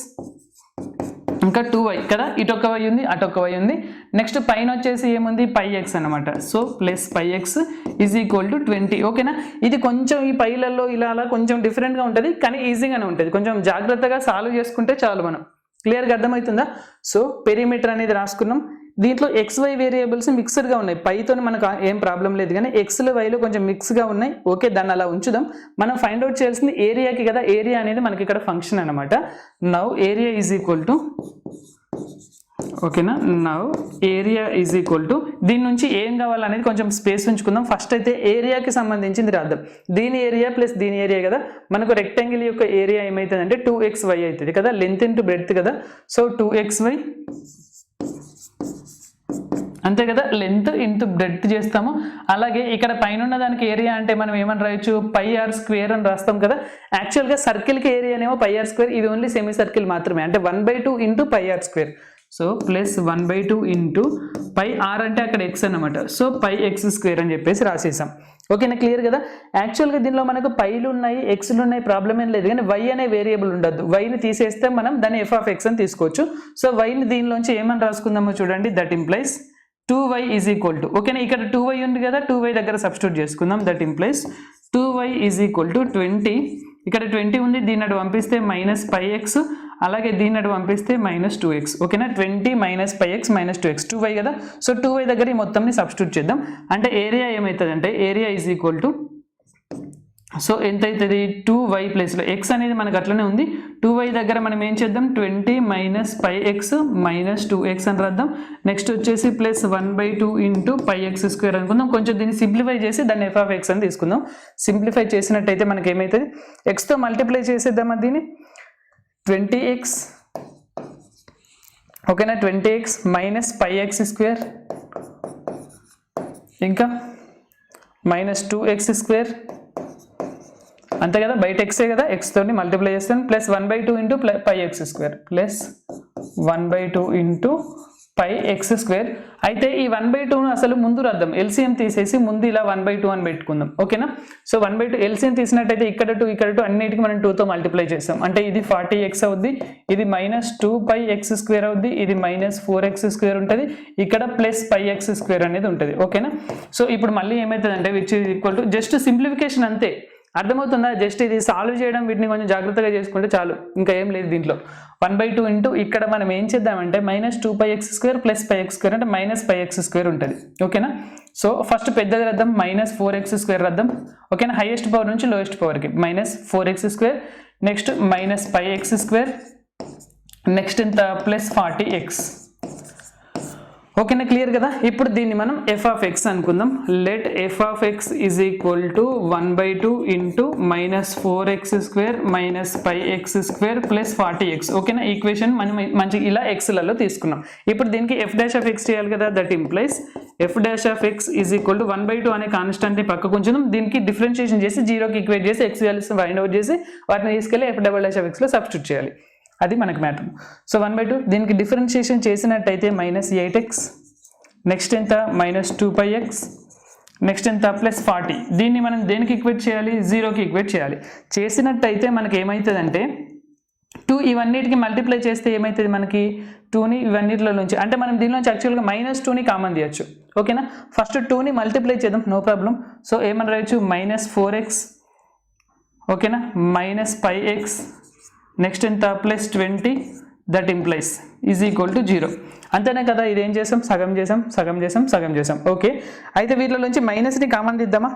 ఇంకా 2y కదా, ఇటొక y ఉంది అటొక y ఉంది. నెక్స్ట్ పైన వచ్చేసి ఏముంది? πx అనమాట. So plus πx is equal to 20, ఓకేనా. ఇది కొంచెం ఈ పైలలో ఇలా అలా కొంచెం డిఫరెంట్గా ఉంటుంది, కానీ ఈజీగానే ఉంటుంది. కొంచెం జాగ్రత్తగా సాల్వ్ చేసుకుంటే చాలు మనం. క్లియర్గా అర్థమవుతుందా? సో పెరిమీటర్ అనేది రాసుకున్నాం. దీంట్లో XY వేరియబుల్స్ మిక్స్డ్గా ఉన్నాయి, పైతో మనకు ఏం ప్రాబ్లం లేదు, కానీ Xలు Yలు కొంచెం మిక్స్గా ఉన్నాయి. ఓకే, దాన్ని అలా ఉంచుదాం. మనం ఫైండ్ అవుట్ చేయాల్సింది ఏరియాకి కదా, ఏరియా అనేది మనకి ఇక్కడ ఫంక్షన్ అనమాట. Now area is equal to ఓకేనా. Now area is equal to దీని నుంచి ఏం కావాలనేది కొంచెం స్పేస్ ఉంచుకుందాం. ఫస్ట్ అయితే ఏరియాకి సంబంధించింది రాద్దాం. దీని ఏరియా ప్లస్ దీని ఏరియా కదా, మనకు రెక్టాంగిల్ యొక్క ఏరియా ఏమవుతుంది అంటే 2xy అవుతుంది కదా, లెంత్ ఇంటూ బ్రెడ్త్ కదా. సో 2xy అంతే కదా, లెంత్ ఇంటూ బ్రెడ్త్ చేస్తాము. అలాగే ఇక్కడ పైన ఉన్న దానికి ఏరియా అంటే మనం ఏమని రాయొచ్చు, πr² అని రాస్తాం కదా. యాక్చువల్గా సర్కిల్కి ఏరియా అనేమో πr², ఇది ఓన్లీ సెమీ సర్కిల్ మాత్రమే, అంటే 1/2 into πr². So plus 1/2 into πr అంటే అక్కడ x అన్నమాట. సో πx² అని చెప్పేసి రాసేసాం. ఓకేనా, క్లియర్ కదా. యాక్చువల్గా దీనిలో మనకు పైలు ఉన్నాయి, ఎక్స్లు ఉన్నాయి, ప్రాబ్లం ఏం లేదు. కానీ y అనే వేరియబుల్ ఉండద్దు. వైని తీసేస్తే మనం దాన్ని f(x) అని తీసుకోవచ్చు. సో వైని దీనిలోంచి ఏమని రాసుకుందామో చూడండి, that implies 2y is equal to, ఓకేనా, ఇక్కడ 2y ఉంది కదా, 2y దగ్గర సబ్స్టిట్యూట్ చేసుకుందాం. That implies 2y is equal to 20, ఇక్కడ 20 ఉంది, దీన్ని అటు పంపిస్తే -πx, అలాగే దీన్ని అటు పంపిస్తే -2x. ఓకేనా, 20 -πx -2x 2y కదా. సో 2y దగ్గర ఈ మొత్తంని సబ్స్టిట్యూట్ చేద్దాం. అంటే ఏరియా ఏమవుతుంది అంటే area is equal to, so ఎంత అవుతుంది, 2y ప్లేస్లో x అనేది మనకు అట్లనే ఉంది, 2y దగ్గర మనం ఏం చేద్దాం, 20 -πx -2x అని రాద్దాం. నెక్స్ట్ వచ్చేసి ప్లస్ 1/2 ఇంటూ πx² అనుకుందాం. కొంచెం దీన్ని సింప్లిఫై చేసి దాన్ని f(x) అని తీసుకుందాం. సింప్లిఫై చేసినట్టయితే మనకి ఏమవుతుంది, ఎక్స్తో మల్టిప్లై చేసేద్దామా దీన్ని, 20x, ఓకేనా, 20x -πx² ఇంకా -2x², అంతే కదా, బయట ఎక్సే కదా, ఎక్స్ తోని మల్టిప్లై చేస్తాను. Plus 1/2 into πx² plus 1/2 into πx². అయితే ఈ 1/2 అసలు ముందు రాద్దాం, ఎల్సిఎం తీసేసి ముందు ఇలా 1/2 అని పెట్టుకుందాం. ఓకేనా, సో 1/2 ఎల్సిఎం తీసినట్టయితే ఇక్కడ 2 అన్నిటికీ మనం 2తో మల్టిప్లై చేస్తాం. అంటే ఇది 40x అవుద్ది, ఇది -2πx² అవుద్ది, ఇది -4x² ఉంటుంది, ఇక్కడ ప్లస్ πx² అనేది ఉంటుంది. ఓకేనా, సో ఇప్పుడు మళ్ళీ ఏమవుతుంది అంటే which is equal to, just simplification అంతే, అర్థమవుతుందా, జస్ట్ ఇది సాల్వ్ చేయడం, వీటిని కొంచెం జాగ్రత్తగా చేసుకుంటే చాలు, ఇంకా ఏం లేదు దీంట్లో. 1/2 ఇంటూ ఇక్కడ మనం ఏం చేద్దామంటే -2πx² ప్లస్ πx² అంటే -πx² ఉంటుంది. ఓకేనా, సో ఫస్ట్ పెద్దది రాద్దాం, -4x² రాద్దాం. ఓకేనా, హైయెస్ట్ పవర్ నుంచి లోయెస్ట్ పవర్కి -4x², నెక్స్ట్ -πx², నెక్స్ట్ ఎంత ప్లస్ 40x. ఓకేనా, క్లియర్ కదా. ఇప్పుడు దీన్ని మనం f(x) అనుకుందాం. Let f(x) is equal to 1/2 into -4x² -πx² plus 40x. ఓకేనా, ఈక్వేషన్ మనం మంచిగా ఇలా ఎక్స్లలో తీసుకున్నాం. ఇప్పుడు దీనికి f(x) చేయాలి కదా, that implies f(x) is equal to 1/2 అనే కాన్స్టెంట్ని పక్కకు ఉంచుదాం. దీనికి డిఫరెన్షియేషన్ చేసి 0కి ఈక్వేట్ చేసి x వాల్యూస్ ఫైండ్ అవుట్ చేసి వాటిని తీసుకెళ్ళి f(x)లో సబ్స్టిట్యూట్ చేయాలి. అది మనకి మ్యాటర్. సో 1/2 దీనికి డిఫరెన్షియేషన్ చేసినట్టయితే -8x, నెక్స్ట్ ఎంత -2πx, నెక్స్ట్ ఎంత ప్లస్ 40. దీన్ని మనం దేనికి ఈక్వేట్ చేయాలి, 0కి ఈక్వేట్ చేయాలి. చేసినట్టయితే మనకి ఏమవుతుందంటే 2 ఇవన్నిటికి మల్టిప్లై చేస్తే ఏమవుతుంది మనకి, 2ని ఇవన్నిటిలో నుంచి, అంటే మనం దీనిలోంచి యాక్చువల్గా -2ని కామన్ తీయచ్చు. ఓకేనా, ఫస్ట్ 2ని మల్టిప్లై చేద్దాం, నో ప్రాబ్లం. సో ఏమని రాయొచ్చు, -4x, ఓకేనా, -πx, నెక్స్ట్ ఎంత plus 20, that implies is equal to 0. అంతేనే కదా, ఇదేం చేసాం, సగం చేసాం. ఓకే, అయితే వీటిలో నుంచి మైనస్ని కామన్ తీద్దామా.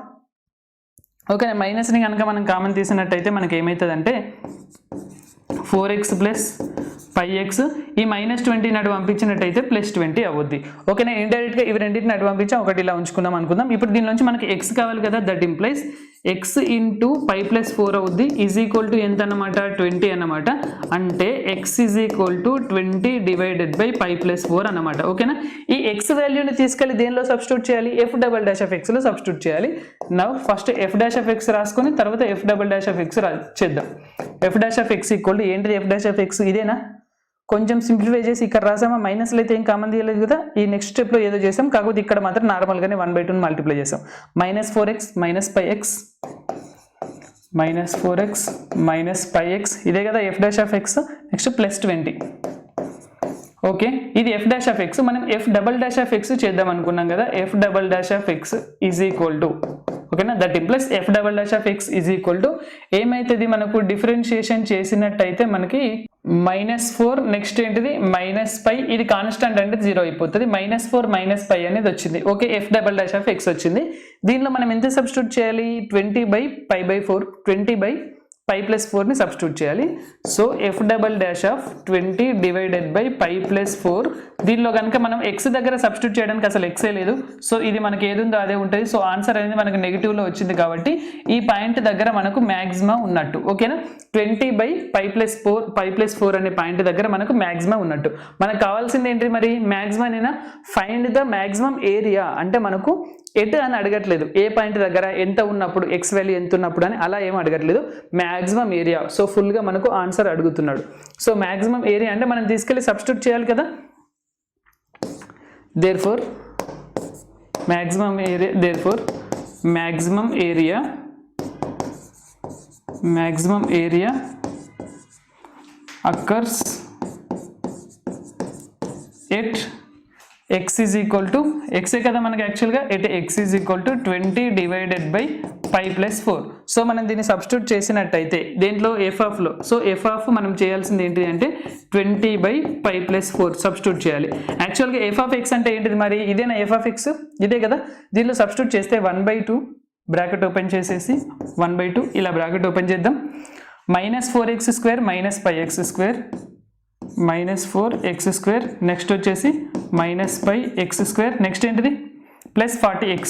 ఓకే, మైనస్ని కనుక మనం కామన్ తీసినట్టయితే మనకి ఏమవుతుందంటే 4x ప్లస్ 5x, ఈ -20 నడు పంపించినట్టయితే +20 అవుద్ది. ఓకేనా, ఇండైరెక్ట్గా ఇవి రెండింటిని నడు పంపించాం, ఒకటి ఇలా ఉంచుకుందాం అనుకుందాం. ఇప్పుడు దీని నుంచి మనకి x కావాలి కదా, దట్ ఇంప్లైస్ x ఇంటూ π + 4 అవుద్ది, ఈజ్ ఈక్వల్ టు ఎంత అన్నమాట, 20 అన్నమాట. అంటే x is equal to 20 divided by π + 4 అన్నమాట. ఓకేనా, ఈ x వాల్యూని తీసుకెళ్ళి దేనిలో సబ్స్టిట్యూట్ చేయాలి, f'(x)లో సబ్స్టిట్యూట్ చేయాలి. నౌ ఫస్ట్ f'(x) రాసుకొని తర్వాత f'(x) చేద్దాం. f'(x) ఈక్వల్ టు ఏంటిది, f'(x) ఇదేనా, కొంచెం సింప్లిఫై చేసి ఇక్కడ రాసామా, మైనస్లో అయితే ఏం కామన్ తీయలేదు కదా. ఈ నెక్స్ట్ స్టెప్లో ఏదో చేసాం, కాకపోతే ఇక్కడ మాత్రం నార్మల్గానే 1/2 మల్టిప్లై చేసాం. -4x -πx -4x ఇదే కదా f'(x), నెక్స్ట్ +20. ఓకే, ఇది f'(x), మనం f'(x) చేద్దాం అనుకున్నాం కదా, f'(x) ఈజ్ ఈక్వల్ టు, ఓకేనా, that implies f'(x) is equal to ఏమైతుంది మనకు, డిఫరెన్షియేషన్ చేసినట్టయితే మనకి -4, నెక్స్ట్ ఏంటిది -π, ఇది కాన్స్టెంట్ అంటే 0 అయిపోతుంది, -4 -π అనేది వచ్చింది. ఓకే, f'(x) వచ్చింది. దీనిలో మనం ఎంత సబ్స్టిట్యూట్ చేయాలి, 20/π/4, 20/π పై ప్లస్ 4ని సబ్స్టిట్యూట్ చేయాలి. So f double dash of 20 divided by pi plus 4. దీనిలో కనుక మనం ఎక్స్ దగ్గర సబ్స్టిట్యూట్ చేయడానికి అసలు ఎక్సే లేదు. సో ఇది మనకి ఏది ఉందో అదే ఉంటుంది. సో ఆన్సర్ అనేది మనకు నెగిటివ్లో వచ్చింది కాబట్టి ఈ పాయింట్ దగ్గర మనకు మ్యాక్సిమం ఉన్నట్టు. ఓకేనా, 20 బై పై ప్లస్ 4 అనే పాయింట్ దగ్గర మనకు మ్యాక్సిమం ఉన్నట్టు. మనకు కావాల్సింది ఏంటి మరి, మ్యాక్సిమం అయినా ఫైండ్ ద మ్యాక్సిమం ఏరియా. అంటే మనకు ఎటు అని అడగట్లేదు, ఏ పాయింట్ దగ్గర ఎంత ఉన్నప్పుడు, ఎక్స్ వాల్యూ ఎంత ఉన్నప్పుడు అని అలా ఏం అడగట్లేదు, మ్యాక్సిమం ఏరియా. సో ఫుల్గా మనకు ఆన్సర్ అడుగుతున్నాడు. సో మ్యాక్సిమం ఏరియా అంటే మనం తీసుకెళ్ళి సబ్స్టిట్యూట్ చేయాలి కదా. Therefore maximum area occurs at x is equal to xే కదా మనకి యాక్చువల్గా, at x is equal to 20 divided by pi plus 4. So మనం దీన్ని సబ్స్టిట్యూట్ చేసినట్టయితే దేంట్లో ఎఫ్ఆఫ్లో, సో ఎఫ్ఆఫ్ మనం చేయాల్సింది ఏంటి అంటే 20 బై పై ప్లస్ 4 సబ్స్టిట్యూట్ చేయాలి. యాక్చువల్గా ఎఫ్ ఆఫ్ ఎక్స్ అంటే ఏంటిది మరి, ఇదేనా ఎఫ్ ఆఫ్ ఎక్స్, ఇదే కదా. దీనిలో సబ్స్టిట్యూట్ చేస్తే 1/2 బ్రాకెట్ ఓపెన్ చేసేసి 1/2 ఇలా బ్రాకెట్ ఓపెన్ చేద్దాం. -4x² minus pi x square -4x², next వచ్చేసి -πx², నెక్స్ట్ ఏంటిది ప్లస్ 40x.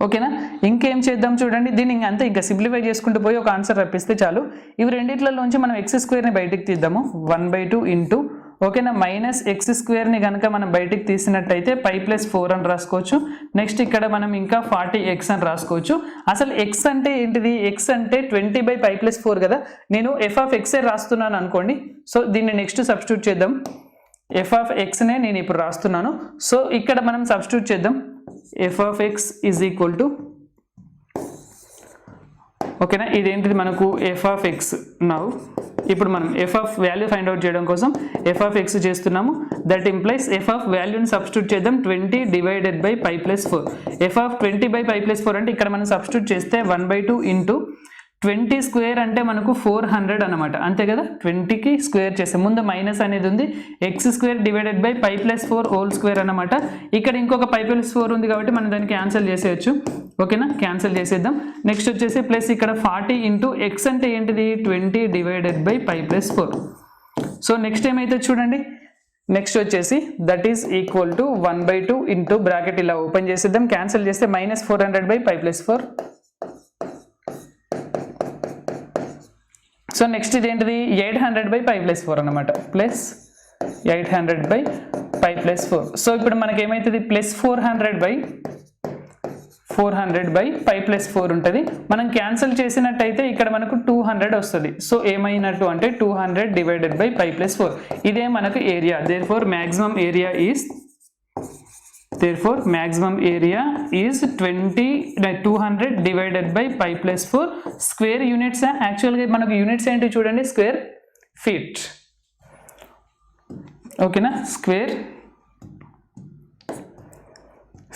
ఓకేనా, ఇంకేం చేద్దాం చూడండి, దీన్ని అంతే ఇంకా సింప్లిఫై చేసుకుంటూ పోయి ఒక ఆన్సర్ రప్పిస్తే చాలు. ఇవి రెండిట్లలోంచి మనం x²ని బయటికి తీద్దాము. 1/2 ఇంటూ, ఓకేనా, -x² కనుక మనం బయటికి తీసినట్టయితే పై ప్లస్ 4 అని రాసుకోవచ్చు. నెక్స్ట్ ఇక్కడ మనం ఇంకా 40x అని రాసుకోవచ్చు. అసలు x అంటే ఏంటిది, x అంటే 20 బై పై ప్లస్ 4 కదా. నేను ఎఫ్ ఆఫ్ ఎక్సే రాస్తున్నాను అనుకోండి. సో దీన్ని నెక్స్ట్ సబ్స్టిట్యూట్ చేద్దాం. ఎఫ్ ఆఫ్ ఎక్స్నే నేను ఇప్పుడు రాస్తున్నాను. సో ఇక్కడ మనం సబ్స్టిట్యూట్ చేద్దాం. F of x is equal to, ఓకేనా, ఇదేంటిది మనకు ఎఫ్ ఆఫ్ ఎక్స్. నౌ ఇప్పుడు మనం f of value find out చేయడం కోసం ఎఫ్ ఆఫ్ ఎక్స్ చేస్తున్నాము. దట్ ఇంప్లైస్ ఎఫ్ ఆఫ్ వాల్యూని సబ్స్టిట్యూట్ చేద్దాం 20 divided by pi plus 4. F of 20 by pi plus 4 అంటే ఇక్కడ మనం సబ్స్టిట్యూట్ చేస్తే 1/2 ఇంటూ 20² అంటే మనకు 400 అనమాట, అంతే కదా. 20కి స్క్వేర్ చేస్తే ముందు మైనస్ అనేది ఉంది, x² divided by pi plus 4 whole square అనమాట. ఇక్కడ ఇంకొక పై ప్లస్ 4 ఉంది కాబట్టి మనం దాన్ని క్యాన్సిల్ చేసేయచ్చు. ఓకేనా, క్యాన్సిల్ చేసేద్దాం. నెక్స్ట్ వచ్చేసి ప్లస్ ఇక్కడ 40 ఇంటూ ఎక్స్ అంటే ఏంటిది 20 divided by pi plus 4. So next ఏమైతే చూడండి, నెక్స్ట్ వచ్చేసి that is equal to 1/2 into bracket ఇలా ఓపెన్ చేసేద్దాం. క్యాన్సిల్ చేస్తే -400 by pi plus 4. So next ఇదేంటిది 800 బై పై ప్లస్ 4 అనమాట, plus 800 by pi plus 4. So ఇప్పుడు మనకి ఏమవుతుంది, ప్లస్ 400 బై పై ప్లస్ 4 ఉంటుంది. మనం క్యాన్సిల్ చేసినట్టయితే ఇక్కడ మనకు 200 వస్తుంది. సో ఏమైనట్టు అంటే 200 డివైడెడ్ బై పై ప్లస్ 4. ఇదే మనకు area. Therefore maximum area is 200 divided by pi plus 4. Square units, యాక్చువల్గా మనకు యూనిట్స్ ఏంటి చూడండి, స్క్వేర్ ఫీట్. ఓకేనా, స్క్వేర్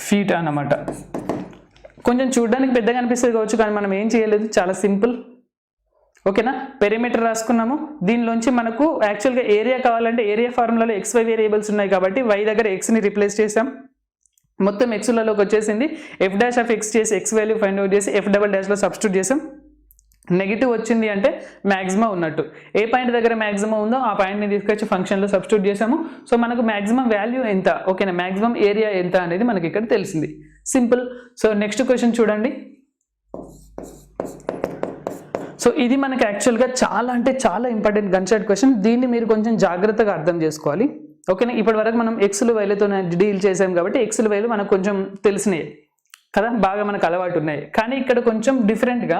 ఫీట్ అన్నమాట. కొంచెం చూడడానికి పెద్దగా అనిపిస్తుంది కావచ్చు, కానీ మనం ఏం చేయలేదు, చాలా సింపుల్. ఓకేనా, పెరిమీటర్ రాసుకున్నాము. దీనిలోంచి మనకు యాక్చువల్గా ఏరియా కావాలంటే ఏరియా ఫార్ములాలో XY వేరియబుల్స్ ఉన్నాయి కాబట్టి y దగ్గర xని రిప్లేస్ చేసాం. మొత్తం ఎక్స్లలోకి వచ్చేసింది. ఎఫ్ డాష్ ఆఫ్ ఎక్స్ చేసి ఎక్స్ వాల్యూ ఫైండ్ అవుట్ చేసి ఎఫ్ డబల్ డాష్లో సబ్స్టిట్యూట్ చేసాం. నెగిటివ్ వచ్చింది అంటే మ్యాక్సిమం ఉన్నట్టు. ఏ పాయింట్ దగ్గర మ్యాక్సిమం ఉందో ఆ పాయింట్ని తీసుకొచ్చి ఫంక్షన్లో సబ్స్టిట్యూట్ చేసాము. సో మనకు మ్యాక్సిమం వాల్యూ ఎంత, ఓకేనా, మ్యాక్సిమం ఏరియా ఎంత అనేది మనకి ఇక్కడ తెలిసింది. సింపుల్. సో నెక్స్ట్ క్వశ్చన్ చూడండి. సో ఇది మనకి యాక్చువల్గా చాలా అంటే చాలా ఇంపార్టెంట్ గన్షాట్ క్వశ్చన్. దీన్ని మీరు కొంచెం జాగ్రత్తగా అర్థం చేసుకోవాలి. ఓకేనా, ఇప్పటి వరకు మనం ఎక్స్లు వైలతో డీల్ చేసాం కాబట్టి ఎక్స్లు వైలు మనకు కొంచెం తెలిసినాయి కదా, బాగా మనకు అలవాటు ఉన్నాయి. కానీ ఇక్కడ కొంచెం డిఫరెంట్గా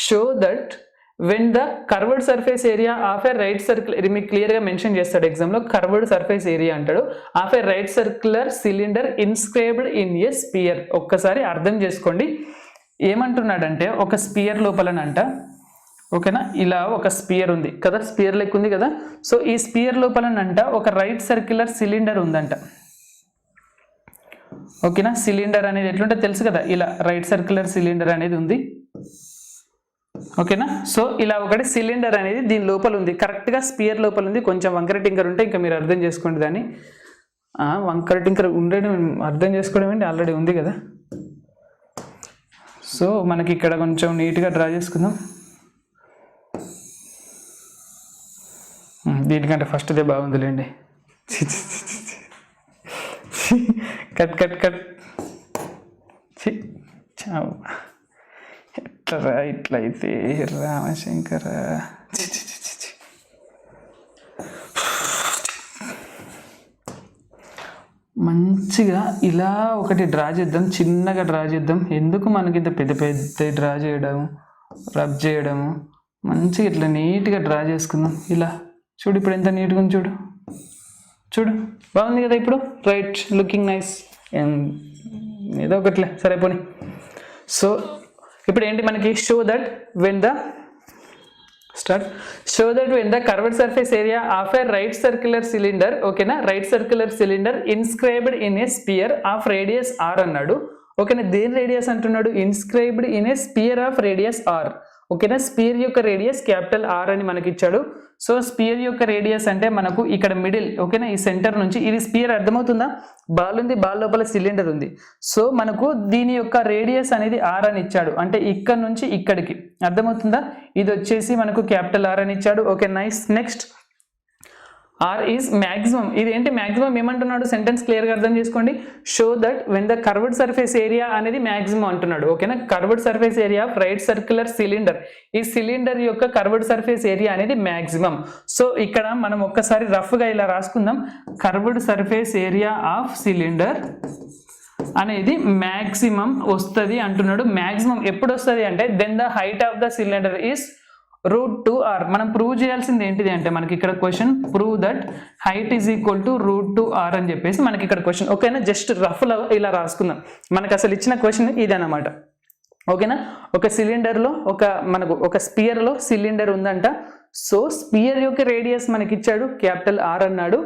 show that when the curved surface area of a right circle, మీకు క్లియర్గా మెన్షన్ చేస్తాడు ఎగ్జామ్లో, కర్వ్డ్ సర్ఫేస్ ఏరియా అంటాడు, of a right circular cylinder inscribed in a spear. ఒక్కసారి అర్థం చేసుకోండి, ఏమంటున్నాడంటే ఒక స్పియర్ లోపలనంట, ఓకేనా, ఇలా ఒక స్పియర్ ఉంది కదా, స్పియర్ లెక్క ఉంది కదా. సో ఈ స్పియర్ లోపలనంట ఒక రైట్ సర్క్యులర్ సిలిండర్ ఉందంట. ఓకేనా, సిలిండర్ అనేది ఎట్లుంటే తెలుసు కదా, ఇలా రైట్ సర్క్యులర్ సిలిండర్ అనేది ఉంది. ఓకేనా, సో ఇలా ఒకటి సిలిండర్ అనేది దీని లోపల ఉంది, కరెక్ట్గా స్పియర్ లోపల ఉంది. కొంచెం వంకర టింకర్ ఉంటే ఇంకా మీరు అర్థం చేసుకోండి దాన్ని. వంకర టింకర్ ఉండడం అర్థం చేసుకోవడం ఏంటి, ఆల్రెడీ ఉంది కదా. సో మనకి ఇక్కడ కొంచెం నీట్గా డ్రా చేసుకుందాం. దీనికంటే ఫస్ట్దే బాగుందిలేండి. Cut cut cut. ఎట్లా ఇట్లయితే రామశంకర. మంచిగా ఇలా ఒకటి డ్రా చేద్దాం, చిన్నగా డ్రా చేద్దాం. ఎందుకు మనకి ఇంత పెద్ద పెద్ద డ్రా చేయడం, రబ్ చేయడము. మంచిగా ఇట్లా నీట్గా డ్రా చేసుకుందాం. ఇలా చూడు, ఇప్పుడు ఎంత నీట్గా ఉంది చూడు. చూడు బాగుంది కదా ఇప్పుడు. Right, looking nice. ఏదో ఒకట్లే సరిపోని. సో ఇప్పుడు ఏంటి మనకి, show that when the curved surface area of a right circular cylinder, ఓకేనా, right circular cylinder inscribed in a sphere of radius r అన్నాడు. ఓకేనా, దేని రేడియస్ అంటున్నాడు, inscribed in a sphere of radius r. ఓకేనా, స్పియర్ యొక్క రేడియస్ క్యాపిటల్ ఆర్ అని మనకి ఇచ్చాడు. సో స్పియర్ యొక్క రేడియస్ అంటే మనకు ఇక్కడ మిడిల్, ఓకేనా, ఈ సెంటర్ నుంచి ఇది స్పియర్, అర్థమవుతుందా, బాల్ ఉంది, బాల్ లోపల సిలిండర్ ఉంది. సో మనకు దీని యొక్క రేడియస్ అనేది ఆర్ అని ఇచ్చాడు, అంటే ఇక్కడ నుంచి ఇక్కడికి, అర్థమవుతుందా, ఇది వచ్చేసి మనకు క్యాపిటల్ ఆర్ అని ఇచ్చాడు. Okay nice. Next R is maximum. ఇది ఏంటి మ్యాక్సిమం ఏమంటున్నాడు, సెంటెన్స్ క్లియర్గా అర్థం చేసుకోండి. Show that when the curved surface area అనేది మ్యాక్సిమం అంటున్నాడు. ఓకేనా, curved surface area of right circular cylinder, ఈ సిలిండర్ యొక్క కర్వ్డ్ సర్ఫేస్ ఏరియా అనేది మ్యాక్సిమం. సో ఇక్కడ మనం ఒక్కసారి రఫ్గా ఇలా రాసుకుందాం. Curved surface area of cylinder అనేది మ్యాక్సిమం వస్తుంది అంటున్నాడు. మ్యాక్సిమం ఎప్పుడు వస్తుంది అంటే then the height of the cylinder is √2r. మనం ప్రూవ్ చేయాల్సింది ఏంటిది అంటే మనకి ఇక్కడ question, prove that height is equal to √2r అని చెప్పేసి మనకి ఇక్కడ క్వశ్చన్. ఓకేనా, జస్ట్ రఫ్లో ఇలా రాసుకుందాం. మనకు అసలు ఇచ్చిన క్వశ్చన్ ఇదన్నమాట. ఓకేనా, ఒక సిలిండర్లో మనకు ఒక స్పియర్లో సిలిండర్ ఉందంట. సో స్పియర్ యొక్క రేడియస్ మనకి ఇచ్చాడు, క్యాపిటల్ ఆర్ అన్నాడు.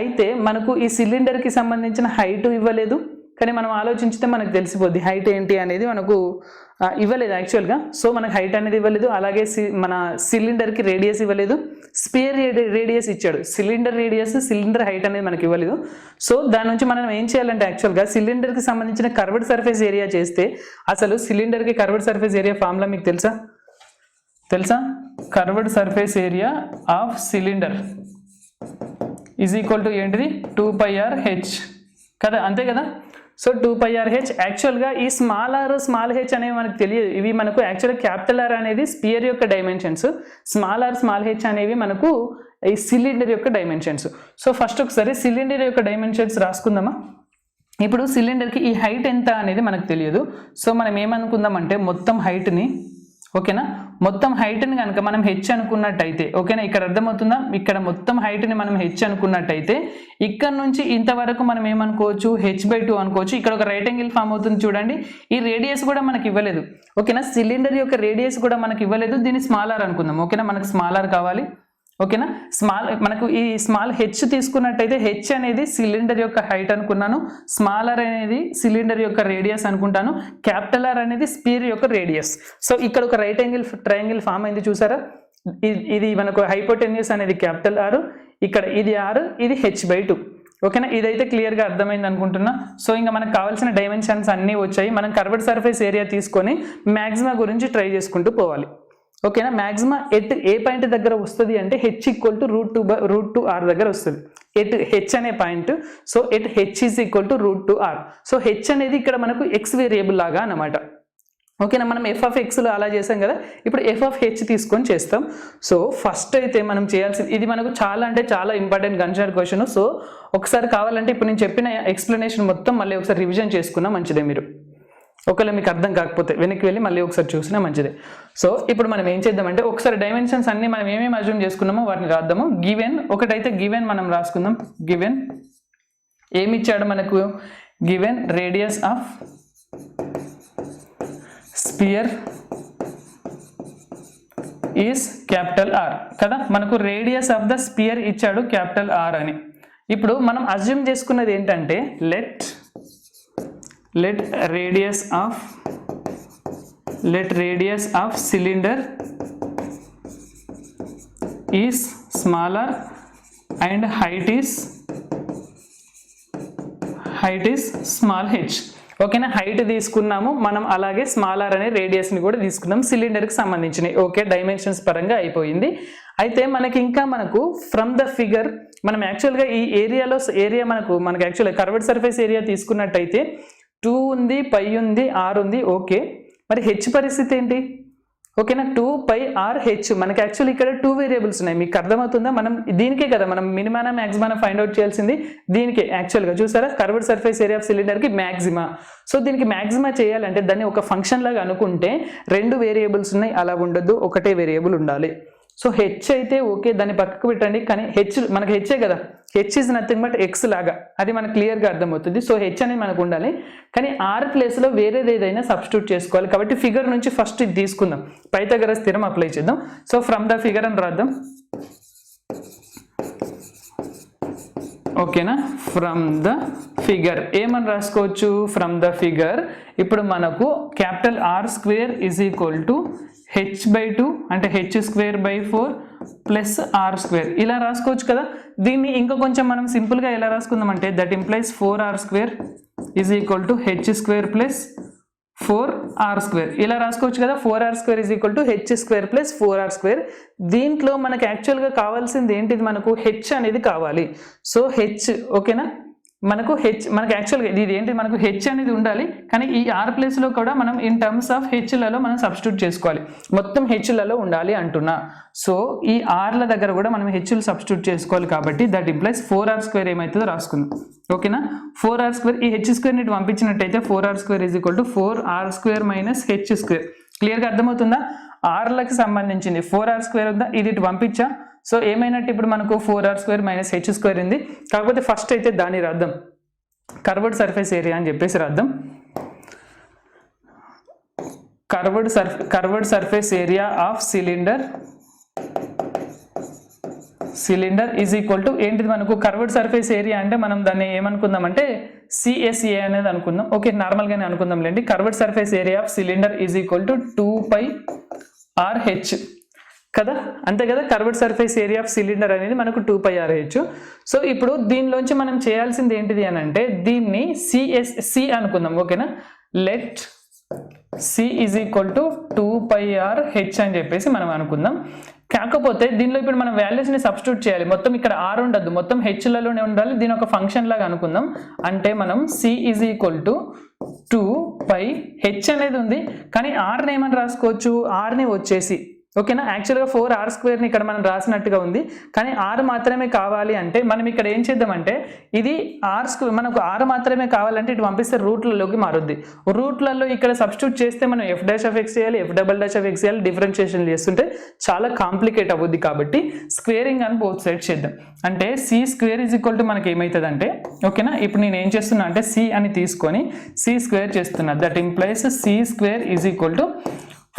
అయితే మనకు ఈ సిలిండర్కి సంబంధించిన హైట్ ఇవ్వలేదు, కానీ మనం ఆలోచించితే మనకు తెలిసిపోద్ది హైట్ ఏంటి అనేది. మనకు ఇవ్వలేదు యాక్చువల్గా. సో మనకు హైట్ అనేది ఇవ్వలేదు, అలాగే మన సిలిండర్కి రేడియస్ ఇవ్వలేదు, స్పియర్ రేడియస్ ఇచ్చాడు. సిలిండర్ రేడియస్, సిలిండర్ హైట్ అనేది మనకి ఇవ్వలేదు. సో దాని నుంచి మనం ఏం చేయాలంటే యాక్చువల్గా సిలిండర్కి సంబంధించిన కర్వ్డ్ సర్ఫేస్ ఏరియా చేస్తే, అసలు సిలిండర్కి కర్వ్డ్ సర్ఫేస్ ఏరియా ఫార్ములా మీకు తెలుసా? Curved surface area of cylinder is equal to ఏంటిది, 2πr/h కదా, అంతే కదా. So 2πr/h. యాక్చువల్గా ఈ స్మాల్ ఆర్ స్మాల్ హెచ్ అనేవి మనకు తెలియదు. ఇవి మనకు యాక్చువల్గా క్యాపిటల్ ఆర్ అనేది స్పియర్ యొక్క dimensions, small r small h అనేవి మనకు ఈ సిలిండర్ యొక్క డైమెన్షన్స్. సో ఫస్ట్ ఒకసారి సిలిండర్ యొక్క డైమెన్షన్స్ రాసుకుందామా. ఇప్పుడు సిలిండర్కి ఈ హైట్ ఎంత అనేది మనకు తెలియదు. సో మనం ఏమనుకుందామంటే మొత్తం హైట్ని, ఓకేనా, మొత్తం హైట్ని కనుక మనం హెచ్ అనుకున్నట్టయితే, ఓకేనా, ఇక్కడ అర్థమవుతుందా, ఇక్కడ మొత్తం హైట్ని మనం హెచ్ అనుకున్నట్టయితే ఇక్కడ నుంచి ఇంతవరకు మనం ఏమనుకోవచ్చు, h/2 అనుకోవచ్చు. ఇక్కడ ఒక రైట్ యాంగిల్ ఫామ్ అవుతుంది చూడండి. ఈ రేడియస్ కూడా మనకి ఇవ్వలేదు, ఓకేనా, సిలిండర్ యొక్క రేడియస్ కూడా మనకి ఇవ్వలేదు. దీన్ని స్మాల్ ఆర్ అనుకుందాం. ఓకేనా, మనకు స్మాల్ ఆర్ కావాలి. ఓకేనా, మనకు ఈ స్మాల్ హెచ్ తీసుకున్నట్టయితే హెచ్ అనేది సిలిండర్ యొక్క హైట్ అనుకున్నాను, స్మాల్ ఆర్ అనేది సిలిండర్ యొక్క రేడియస్ అనుకుంటాను, క్యాపిటల్ ఆర్ అనేది స్పియర్ యొక్క రేడియస్. సో ఇక్కడ ఒక రైట్ యాంగిల్ ట్రయాంగిల్ ఫామ్ అయింది చూసారా. ఇది మనకు హైపోటెన్యూస్ అనేది క్యాపిటల్ ఆర్, ఇక్కడ ఇది ఆర్, ఇది h/2. ఓకేనా, ఇదైతే క్లియర్గా అర్థమైంది అనుకుంటున్నా. సో ఇంకా మనకు కావాల్సిన డైమెన్షన్స్ అన్నీ వచ్చాయి. మనం కర్వ్డ్ సర్ఫేస్ ఏరియా తీసుకొని మ్యాక్సిమా గురించి ట్రై చేసుకుంటూ పోవాలి. ఓకేనా, మ్యాక్సిమా ఎట్ ఏ పాయింట్ దగ్గర వస్తుంది అంటే h ఈక్వల్ టు √2r దగ్గర వస్తుంది. ఎట్ హెచ్ అనే point. So at h is equal to √2r. So H అనేది ఇక్కడ మనకు x వేరియబుల్ లాగా అన్నమాట. ఓకేనా, మనం f(x)లో అలా చేసాం కదా, ఇప్పుడు f(h) తీసుకొని చేస్తాం. సో ఫస్ట్ అయితే మనం చేయాల్సింది, ఇది మనకు చాలా అంటే చాలా ఇంపార్టెంట్ కన్సర్న్ క్వశ్చన్. సో ఒకసారి కావాలంటే ఇప్పుడు నేను చెప్పిన ఎక్స్ప్లెనేషన్ మొత్తం మళ్ళీ ఒకసారి రివిజన్ చేసుకున్నా మంచిదే. మీరు ఒకవేళ మీకు అర్థం కాకపోతే వెనక్కి వెళ్ళి మళ్ళీ ఒకసారి చూసినా మంచిదే. సో ఇప్పుడు మనం ఏం చేద్దామంటే ఒకసారి డైమెన్షన్స్ అన్ని మనం ఏమేమి అజ్యూమ్ చేసుకున్నామో వాటిని రాద్దాము. గివెన్ ఒకటైతే గివెన్ మనం రాసుకుందాం. గివెన్ ఏమి ఇచ్చాడు మనకు, given radius of sphere is capital r కదా, మనకు రేడియస్ ఆఫ్ ద స్పియర్ ఇచ్చాడు క్యాపిటల్ ఆర్ అని. ఇప్పుడు మనం అజ్యూమ్ చేసుకున్నది ఏంటంటే let radius of cylinder is smaller and height is small h. ఓకేనా, హైట్ తీసుకున్నాము మనం, అలాగే స్మాల్ ఆర్ అనే రేడియస్ని కూడా తీసుకున్నాం సిలిండర్కి సంబంధించినవి. ఓకే, డైమెన్షన్స్ పరంగా అయిపోయింది. అయితే మనకు ఫ్రమ్ ద ఫిగర్ మనం యాక్చువల్గా ఈ ఏరియా మనకు యాక్చువల్గా కర్వ్డ్ సర్ఫేస్ ఏరియా తీసుకున్నట్టయితే 2 ఉంది, పై ఉంది, ఆర్ ఉంది. ఓకే, మరి హెచ్ పరిస్థితి ఏంటి? ఓకేనా, 2 పై ఆర్ హెచ్. మనకి యాక్చువల్లీ ఇక్కడ 2 వేరియబుల్స్ ఉన్నాయి. మీకు అర్థమవుతుందా? మనం దీనికే కదా మనం మినిమానా మ్యాక్సిమా ఫైండ్ అవుట్ చేయాల్సింది. దీనికే యాక్చువల్గా చూసారా, కర్వ్డ్ సర్ఫేస్ ఏరియా ఆఫ్ సిలిండర్కి మ్యాక్సిమా. సో దీనికి మ్యాక్సిమా చేయాలంటే దాన్ని ఒక ఫంక్షన్ లాగా అనుకుంటే 2 వేరియబుల్స్ ఉన్నాయి, అలా ఉండొద్దు, ఒకటే వేరియబుల్ ఉండాలి. సో హెచ్ అయితే ఓకే, దాన్ని పక్కకు పెట్టండి. కానీ మనకి హెచ్చే కదా, H is nothing but X లాగా, అది మనకు క్లియర్గా అర్థమవుతుంది. సో హెచ్ అనేది మనకు ఉండాలి, కానీ ఆర్ ప్లేస్లో వేరేది ఏదైనా సబ్స్టిట్యూట్ చేసుకోవాలి. కాబట్టి ఫిగర్ నుంచి ఫస్ట్ ఇది తీసుకుందాం, పైథాగరస్ థియరం అప్లై చేద్దాం. సో ఫ్రమ్ ద ఫిగర్ అని రాద్దాం. ఓకేనా, ఫ్రమ్ ద ఫిగర్ ఏమని రాసుకోవచ్చు? ఫ్రమ్ ద ఫిగర్ ఇప్పుడు మనకు capital r square is equal to h/2 అంటే h²/4 ప్లస్ ఆర్ స్క్వేర్ ఇలా రాసుకోవచ్చు కదా. దీన్ని ఇంకా కొంచెం మనం సింపుల్గా ఎలా రాసుకుందాం అంటే that implies 4r² is equal to h² plus 4r² ఇలా రాసుకోవచ్చు కదా. 4r² is equal to h² plus 4r². దీంట్లో మనకు యాక్చువల్గా కావాల్సింది ఏంటిది? మనకు హెచ్ అనేది కావాలి. సో హెచ్, ఓకేనా, మనకు యాక్చువల్గా ఇది ఏంటి, మనకు హెచ్ అనేది ఉండాలి, కానీ ఈ ఆర్ ప్లేస్లో కూడా మనం ఇన్ టర్మ్స్ ఆఫ్ హెచ్లలో మనం సబ్స్టిట్యూట్ చేసుకోవాలి. మొత్తం హెచ్లలో ఉండాలి అంటున్నా. సో ఈ ఆర్ల దగ్గర కూడా మనం హెచ్లు సబ్స్టిట్యూట్ చేసుకోవాలి. కాబట్టి దట్ ఇంప్లైస్ 4r² ఏమవుతుందో రాసుకుందాం. ఓకేనా, 4r², ఈ h² ఇటు పంపించినట్టయితే 4r² is equal to 4r² minus h². క్లియర్గా అర్థమవుతుందా? ఆర్లకు సంబంధించింది 4r² ఉందా, ఇది ఇటు పంపించా. సో ఏమైనట్టు ఇప్పుడు మనకు 4r² మైనస్ h² ఉంది. కాకపోతే ఫస్ట్ అయితే దాన్ని రాద్దాం, కర్వ్డ్ సర్ఫేస్ ఏరియా అని చెప్పేసి రాద్దాం. Curved surface area of cylinder is equal to ఏంటిది? మనకు కర్వ్డ్ సర్ఫేస్ ఏరియా అంటే మనం దాన్ని ఏమనుకుందాం అంటే CSA అనేది అనుకుందాం. ఓకే, నార్మల్గానే అనుకుందాం లేండి. Curved surface area of cylinder is equal to 2πRh కదా, అంతే కదా. Curved surface area of cylinder అనేది మనకు 2πRh. సో ఇప్పుడు దీనిలోంచి మనం చేయాల్సింది ఏంటిది అని అంటే దీన్ని C అనుకుందాం. ఓకేనా, let C is equal to 2πRh అని చెప్పేసి మనం అనుకుందాం. కాకపోతే దీనిలో ఇప్పుడు మనం వాల్యూస్ని సబ్స్టిట్యూట్ చేయాలి. మొత్తం ఇక్కడ ఆర్ ఉండద్దు, మొత్తం హెచ్లలోనే ఉండాలి. దీని ఒక ఫంక్షన్ లాగా అనుకుందాం. అంటే మనం C is equal to 2πh అనేది ఉంది, కానీ ఆర్ని ఏమని రాసుకోవచ్చు? ఆర్ని వచ్చేసి ఓకేనా, యాక్చువల్గా 4r² ఇక్కడ మనం రాసినట్టుగా ఉంది, కానీ ఆర్ మాత్రమే కావాలి అంటే మనం ఇక్కడ ఏం చేద్దామంటే ఇది r², మనకు ఆర్ మాత్రమే కావాలంటే ఇటు పంపిస్తే రూట్లలోకి మారుద్ది. రూట్లలో ఇక్కడ సబ్స్టిట్యూట్ చేస్తే మనం f'(x) చేయాలి, f'(x) చేయాలి, డిఫరెన్షియేషన్ చేస్తుంటే చాలా కాంప్లికేట్ అవుద్ది. కాబట్టి స్క్వేరింగ్ అని బోత్ సైడ్ చేద్దాం. అంటే c² ఈజ్ ఈక్వల్ టు మనకి ఏమవుతుంది అంటే, ఓకేనా, ఇప్పుడు నేను ఏం చేస్తున్నా అంటే c అని తీసుకొని c² చేస్తున్నా. That implies c² is equal to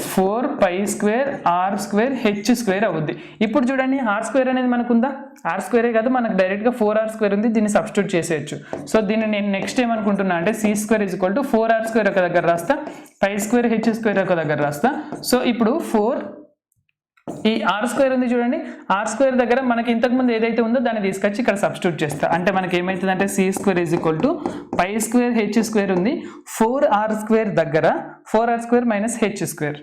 4π² r² h² అవుద్ది. ఇప్పుడు చూడండి, r² అనేది మనకు ఉందా? r² కాదు, మనకు డైరెక్ట్గా 4r² ఉంది, దీన్ని సబ్స్టిట్యూట్ చేసేయచ్చు. సో దీన్ని నేను నెక్స్ట్ ఏమనుకుంటున్నా అంటే c² is equal to 4r² ఒక దగ్గర రాస్తా, π² h² ఒక దగ్గర రాస్తా. సో ఇప్పుడు 4 ఈ r² ఉంది చూడండి, r² దగ్గర మనకి ఇంతకుముందు ఏదైతే ఉందో దాన్ని తీసుకొచ్చి ఇక్కడ సబ్స్టిట్యూట్ చేస్తా. అంటే మనకి ఏమవుతుంది అంటే c² is equal to π² h² ఉంది, 4r² దగ్గర 4r² minus h²,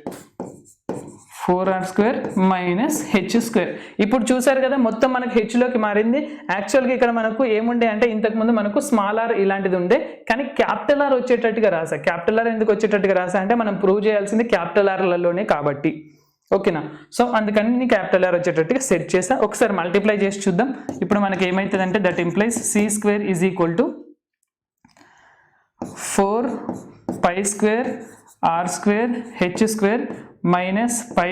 4r² minus h². ఇప్పుడు చూసారు కదా, మొత్తం మనకు హెచ్లోకి మారింది. యాక్చువల్గా ఇక్కడ మనకు ఏముండే అంటే ఇంతకుముందు మనకు స్మాల్ ఆర్ ఇలాంటిది ఉండే, కానీ క్యాపిటల్ ఆర్ వచ్చేటట్టుగా రాసా. క్యాపిటల్ ఆర్ ఎందుకు వచ్చేటట్టుగా రాసా అంటే మనం ప్రూవ్ చేయాల్సింది క్యాపిటల్ ఆర్లలోనే కాబట్టి. ఓకేనా, సో అందుకని నేను క్యాపిటల్ ఆర్ వచ్చేటట్టుగా సెట్ చేసా. ఒకసారి మల్టిప్లై చేసి చూద్దాం. ఇప్పుడు మనకి ఏమవుతుంది అంటే that implies c² is equal to 4π² r² h² minus π²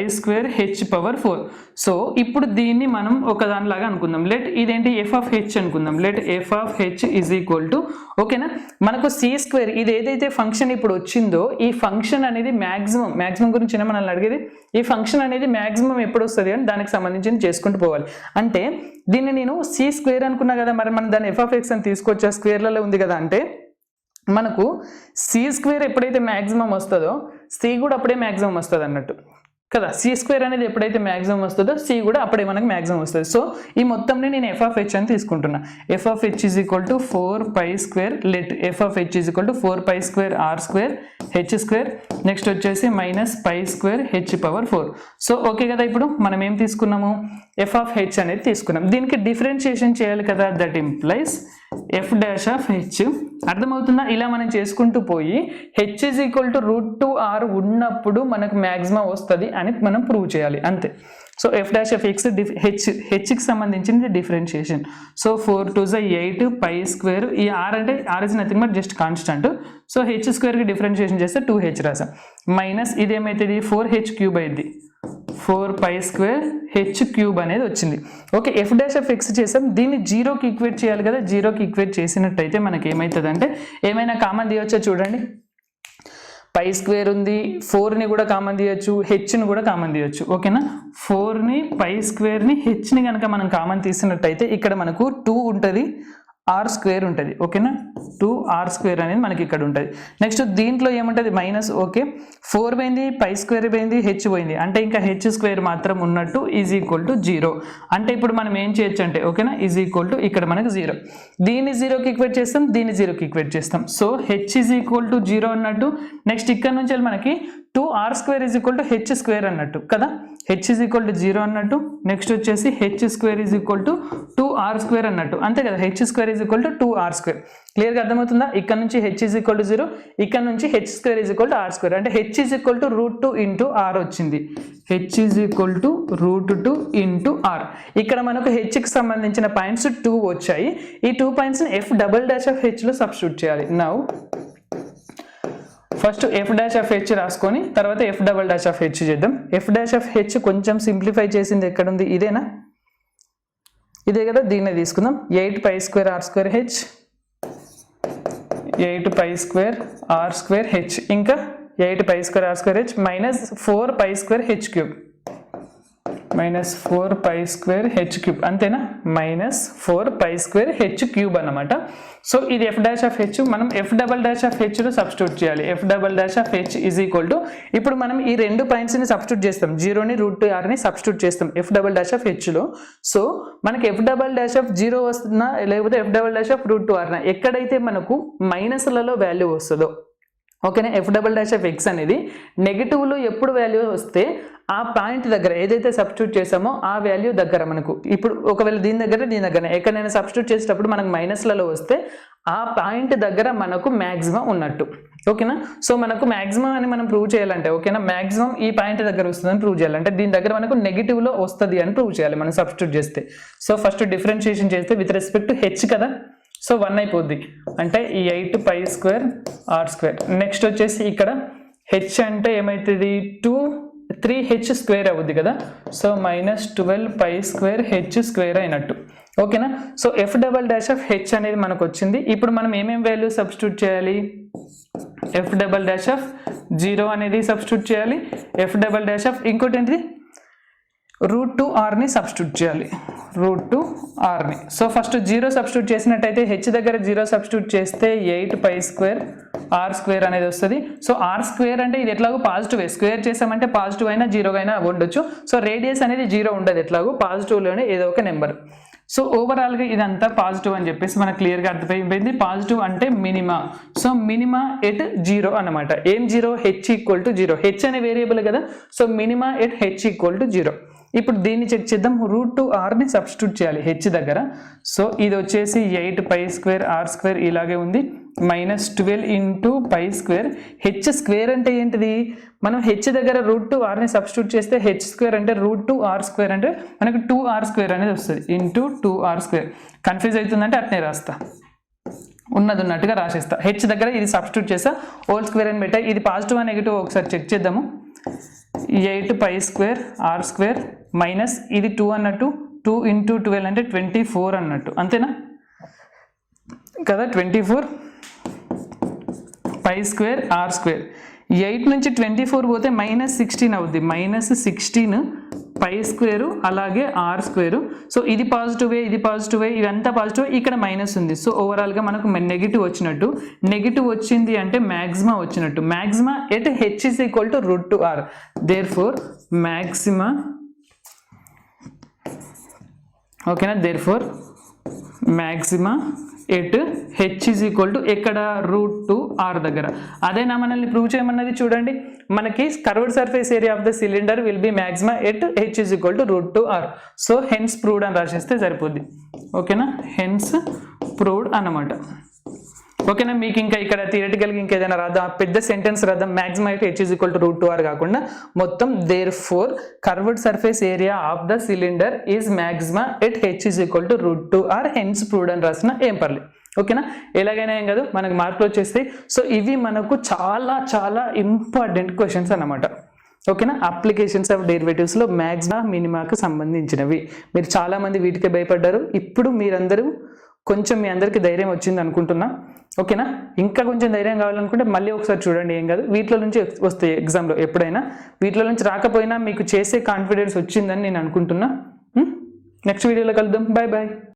h⁴. So ఇప్పుడు దీన్ని మనం ఒకదానిలాగా అనుకుందాం. లెట్ ఇదేంటి f(h) అనుకుందాం. Let f(h) is equal to, ఓకేనా, మనకు c² ఇది ఏదైతే ఫంక్షన్ ఇప్పుడు వచ్చిందో ఈ ఫంక్షన్ అనేది మ్యాక్సిమం గురించి మనల్ని అడిగేది. ఈ ఫంక్షన్ అనేది మ్యాక్సిమం ఎప్పుడు వస్తుంది అని దానికి సంబంధించి చేసుకుంటూ పోవాలి. అంటే దీన్ని నేను c² అనుకున్నా కదా, మరి మనం దాన్ని f(x) అని తీసుకొచ్చా, స్క్వేర్లలో ఉంది కదా. అంటే మనకు c² ఎప్పుడైతే మ్యాక్సిమం వస్తుందో c కూడా అప్పుడే మ్యాక్సిమం వస్తుంది అన్నట్టు. కదా. సి స్క్వేర్ అనేది ఎప్పుడైతే మ్యాక్సిమం వస్తుందో సి కూడా అప్పుడే మనకు మ్యాక్సిమం వస్తుంది. సో ఈ మొత్తంని నేను ఎఫ్ ఆఫ్ హెచ్ అని తీసుకుంటున్నా. F of H is equal to 4π² let F of H is equal to 4π² r² h², next వచ్చేసి -π² h⁴. సో ఓకే కదా. ఇప్పుడు మనం ఏం తీసుకున్నాము, ఎఫ్ ఆఫ్ హెచ్ అనేది తీసుకున్నాం. దీనికి డిఫరెన్షియేషన్ చేయాలి కదా, that implies F dash of H. అర్థమవుతుందా? ఇలా మనం చేసుకుంటూ పోయి H is equal to √2r ఉన్నప్పుడు మనకు మ్యాక్సిమం వస్తుంది అని మనం ప్రూవ్ చేయాలి, అంతే. So F dash of X హెచ్కి సంబంధించింది డిఫరెన్షియేషన్. సో 4 2 8 π². ఈ ఆర్ అంటే r is nothing but just constant. So h² differentiation చేస్తే 2h రాసాం. మైనస్ ఇది ఏమైతుంది, 4h³ అయింది. 4π² h³ అనేది వచ్చింది. Okay, F dash of X చేసాం. దీన్ని జీరోకి ఈక్వేట్ చేయాలి కదా. జీరోకి ఈక్వేట్ చేసినట్టయితే మనకి ఏమవుతుంది అంటే, ఏమైనా కామన్ తీయవచ్చా చూడండి. π² ఉంది, 4ని కూడా కామన్ తీయచ్చు, హెచ్ని కూడా కామన్ తీయచ్చు. ఓకేనా, 4ని π²ని హెచ్ని కనుక మనం కామన్ తీసినట్టయితే ఇక్కడ మనకు 2 ఉంటుంది, r² ఉంటుంది. ఓకేనా, 2r² అనేది మనకి ఇక్కడ ఉంటుంది. నెక్స్ట్ దీంట్లో ఏముంటుంది, మైనస్. ఓకే, 4 పోయింది, π² పోయింది, హెచ్ పోయింది, అంటే ఇంకా h² మాత్రం ఉన్నట్టు ఈజ్ ఈక్వల్ టు 0. అంటే ఇప్పుడు మనం ఏం చేయొచ్చు అంటే, ఓకేనా, ఈజ్ ఈక్వల్ టు ఇక్కడ మనకు 0. దీన్ని 0కి ఈక్వేట్ చేస్తాం, దీన్ని 0కి ఈక్వేట్ చేస్తాం. So H is equal to 0 అన్నట్టు. నెక్స్ట్ ఇక్కడ నుంచి మనకి 2r² is equal to h² అన్నట్టు కదా. హెచ్ ఈజ్ ఈక్వల్ టు 0 అన్నట్టు. నెక్స్ట్ వచ్చేసి h² is equal to 2r² అన్నట్టు, అంతే కదా. h² is equal to 2r². క్లియర్గా అర్థమవుతుందా? ఇక్కడ నుంచి హెచ్ ఈజ్ ఈక్వల్ టు 0, ఇక్కడ నుంచి h² is equal to r². అంటే H is equal to √2 into r వచ్చింది. H is equal to √2 into r. ఇక్కడ మనకు హెచ్కి సంబంధించిన పాయింట్స్ 2 వచ్చాయి. ఈ 2 పాయింట్స్ని ఎఫ్ డబల్ డాష్ ఆఫ్ హెచ్లో సబ్స్టిట్యూట్ చేయాలి. Now first F dash of H రాసుకొని తర్వాత F double dash of H చేద్దాం. ఎఫ్ డాష్ ఆఫ్ హెచ్ కొంచెం సింప్లిఫై చేసింది ఎక్కడుంది, ఇదేనా, ఇదే కదా. దీన్నే తీసుకుందాం. 8π² r² h, 8π² r² h, ఇంకా 8π² r² h minus 4π² h³, -4π² h³, అంతేనా. -4π² h³ అన్నమాట. సో ఇది ఎఫ్ డాష్ ఆఫ్ హెచ్. మనం ఎఫ్ డబల్ డాష్ ఆఫ్ హెచ్లో సబ్స్టిట్యూట్ చేయాలి. F double dash of H is equal to, ఇప్పుడు మనం ఈ రెండు పాయింట్స్ని సబ్స్టిట్యూట్ చేస్తాం. 0ని √2rని సబ్స్టిట్యూట్ చేస్తాం ఎఫ్ డబల్ డాష్ ఆఫ్ హెచ్లో. సో మనకి ఎఫ్ డబల్ డాష్ ఆఫ్ 0 వస్తుందా లేకపోతే F double dash of √2r ఎక్కడైతే మనకు మైనస్లలో వాల్యూ వస్తుందో, ఓకేనా. F double dash of x అనేది నెగిటివ్లో ఎప్పుడు వాల్యూ వస్తే ఆ పాయింట్ దగ్గర ఏదైతే సబ్స్టిట్యూట్ చేసామో ఆ వాల్యూ దగ్గర మనకు, ఇప్పుడు ఒకవేళ దీని దగ్గర ఎక్కడైనా సబ్స్టిట్యూట్ చేసేటప్పుడు మనకు మైనస్లలో వస్తే ఆ పాయింట్ దగ్గర మనకు మ్యాక్సిమం ఉన్నట్టు, ఓకేనా. సో మనకు మ్యాక్సిమం అని మనం ప్రూవ్ చేయాలంటే, ఓకేనా, మ్యాక్సిమం ఈ పాయింట్ దగ్గర వస్తుందని ప్రూవ్ చేయాలంటే దీని దగ్గర మనకు నెగిటివ్లో వస్తుంది అని ప్రూవ్ చేయాలి మనం సబ్స్టిట్యూట్ చేస్తే. సో ఫస్ట్ డిఫరెన్షియేషన్ చేస్తే విత్ రెస్పెక్ట్ టు హెచ్ కదా. సో 1 అయిపోద్ది, అంటే ఈ 8π² r². నెక్స్ట్ వచ్చేసి ఇక్కడ హెచ్ అంటే ఏమవుతుంది, 3h² అవుద్ది కదా. సో -12π² h² అయినట్టు, ఓకేనా. So f double dash of H అనేది మనకు వచ్చింది. ఇప్పుడు మనం ఏమేం వాల్యూ సబ్స్టిట్యూట్ చేయాలి, ఎఫ్ డబల్ డాష్ ఆఫ్ 0 అనేది సబ్స్టిట్యూట్ చేయాలి. ఎఫ్ డబల్ డాష్ ఆఫ్ ఇంకోటి ఏంటిది, √2rని సబ్స్టిట్యూట్ చేయాలి, √2rని. సో ఫస్ట్ 0 సబ్స్టిట్యూట్ చేసినట్టయితే హెచ్ దగ్గర 0 సబ్స్టిట్యూట్ చేస్తే 8π² r² అనేది వస్తుంది. సో r² అంటే ఇది ఎట్లాగో పాజిటివ్, స్క్వేర్ చేసామంటే పాజిటివ్ అయినా 0 అయినా ఉండొచ్చు. సో రేడియస్ అనేది 0 ఉండదు, ఎట్లాగో పాజిటివ్లోనే ఏదో ఒక నెంబర్. సో ఓవరాల్గా ఇదంతా పాజిటివ్ అని చెప్పేసి మనకు క్లియర్గా అర్థమైపోయింది. పాజిటివ్ అంటే మినిమా. సో మినిమా ఎట్ 0 అనమాట. ఏం 0, హెచ్ ఈక్వల్ టు 0. హెచ్ అనే వేరియబుల్ కదా. So minima at H equal to 0. ఇప్పుడు దీన్ని చెక్ చేద్దాం. √2rని సబ్స్టిట్యూట్ చేయాలి హెచ్ దగ్గర. సో ఇది వచ్చేసి 8π² r² ఇలాగే ఉంది, -12 ఇంటూ π². h² అంటే ఏంటిది, మనం హెచ్ దగ్గర √2rని సబ్స్టిట్యూట్ చేస్తే h² అంటే √2r² అంటే మనకు 2r² అనేది వస్తుంది, ఇంటూ 2r². కన్ఫ్యూజ్ అవుతుందంటే అట్నే రాస్తా, ఉన్నది ఉన్నట్టుగా రాసేస్తా. హెచ్ దగ్గర ఇది సబ్స్టిట్యూట్ చేస్తా, హోల్ స్క్వేర్ అని పెట్టా. ఇది పాజిటివ్ అని నెగిటివ్ ఒకసారి చెక్ చేద్దాము. 8π² r² మైనస్ ఇది 2 అన్నట్టు, 2 ఇంటూ 12 అంటే 24 అన్నట్టు, అంతేనా కదా. 24 π² r². 8 నుంచి 24 పోతే -16 అవుద్ది, -16 పై స్క్వేరు అలాగే ఆర్ స్క్వేరు. సో ఇది పాజిటివే, ఇది పాజిటివే, ఇవంతా పాజిటివ్, ఇక్కడ మైనస్ ఉంది. సో ఓవరాల్గా మనకు నెగిటివ్ వచ్చినట్టు. నెగిటివ్ వచ్చింది అంటే మ్యాక్సిమా వచ్చినట్టు. Maxima at H is equal to root two R. Therefore maxima, ఓకేనా, therefore maxima at H is equal to ఎక్కడ రూట్ టు ఆర్ దగ్గర. అదేనా మనల్ని ప్రూవ్ చేయమన్నది. చూడండి మనకి curved surface area of the cylinder will be maxima at H is equal to root two R. So hence proved అని రాసేస్తే సరిపోద్ది. ఓకేనా, హెన్స్ ప్రూవ్డ్ అన్నమాట. ఓకేనా, మీకు ఇంకా ఇక్కడ థియరిటికల్గా ఇంకేదైనా రాదా, పెద్ద సెంటెన్స్ రాదా, maxima at H is equal to root two r కాకుండా మొత్తం therefore curved surface area of the cylinder is maxima at H is equal to root two r hence proved అని రాసిన ఏం పర్లేదు. ఓకేనా, ఎలాగైనా ఏం కాదు, మనకు మార్కులు వచ్చేస్తాయి. సో ఇవి మనకు చాలా చాలా ఇంపార్టెంట్ క్వశ్చన్స్ అన్నమాట. ఓకేనా, అప్లికేషన్స్ ఆఫ్ డెరివేటివ్స్లో మ్యాక్సిమా మినిమాకు సంబంధించినవి. మీరు చాలామంది వీటికే భయపడ్డారు. ఇప్పుడు మీరందరూ కొంచెం మీ అందరికీ ధైర్యం వచ్చింది అనుకుంటున్నా. ఓకేనా, ఇంకా కొంచెం ధైర్యం కావాలనుకుంటే మళ్ళీ ఒకసారి చూడండి, ఏం కాదు, వీటిలో నుంచి వస్తాయి ఎగ్జామ్లో ఎప్పుడైనా. వీటిలో నుంచి రాకపోయినా మీకు చేసే కాన్ఫిడెన్స్ వచ్చిందని నేను అనుకుంటున్నా. నెక్స్ట్ వీడియోలో కలుద్దాం. Bye bye.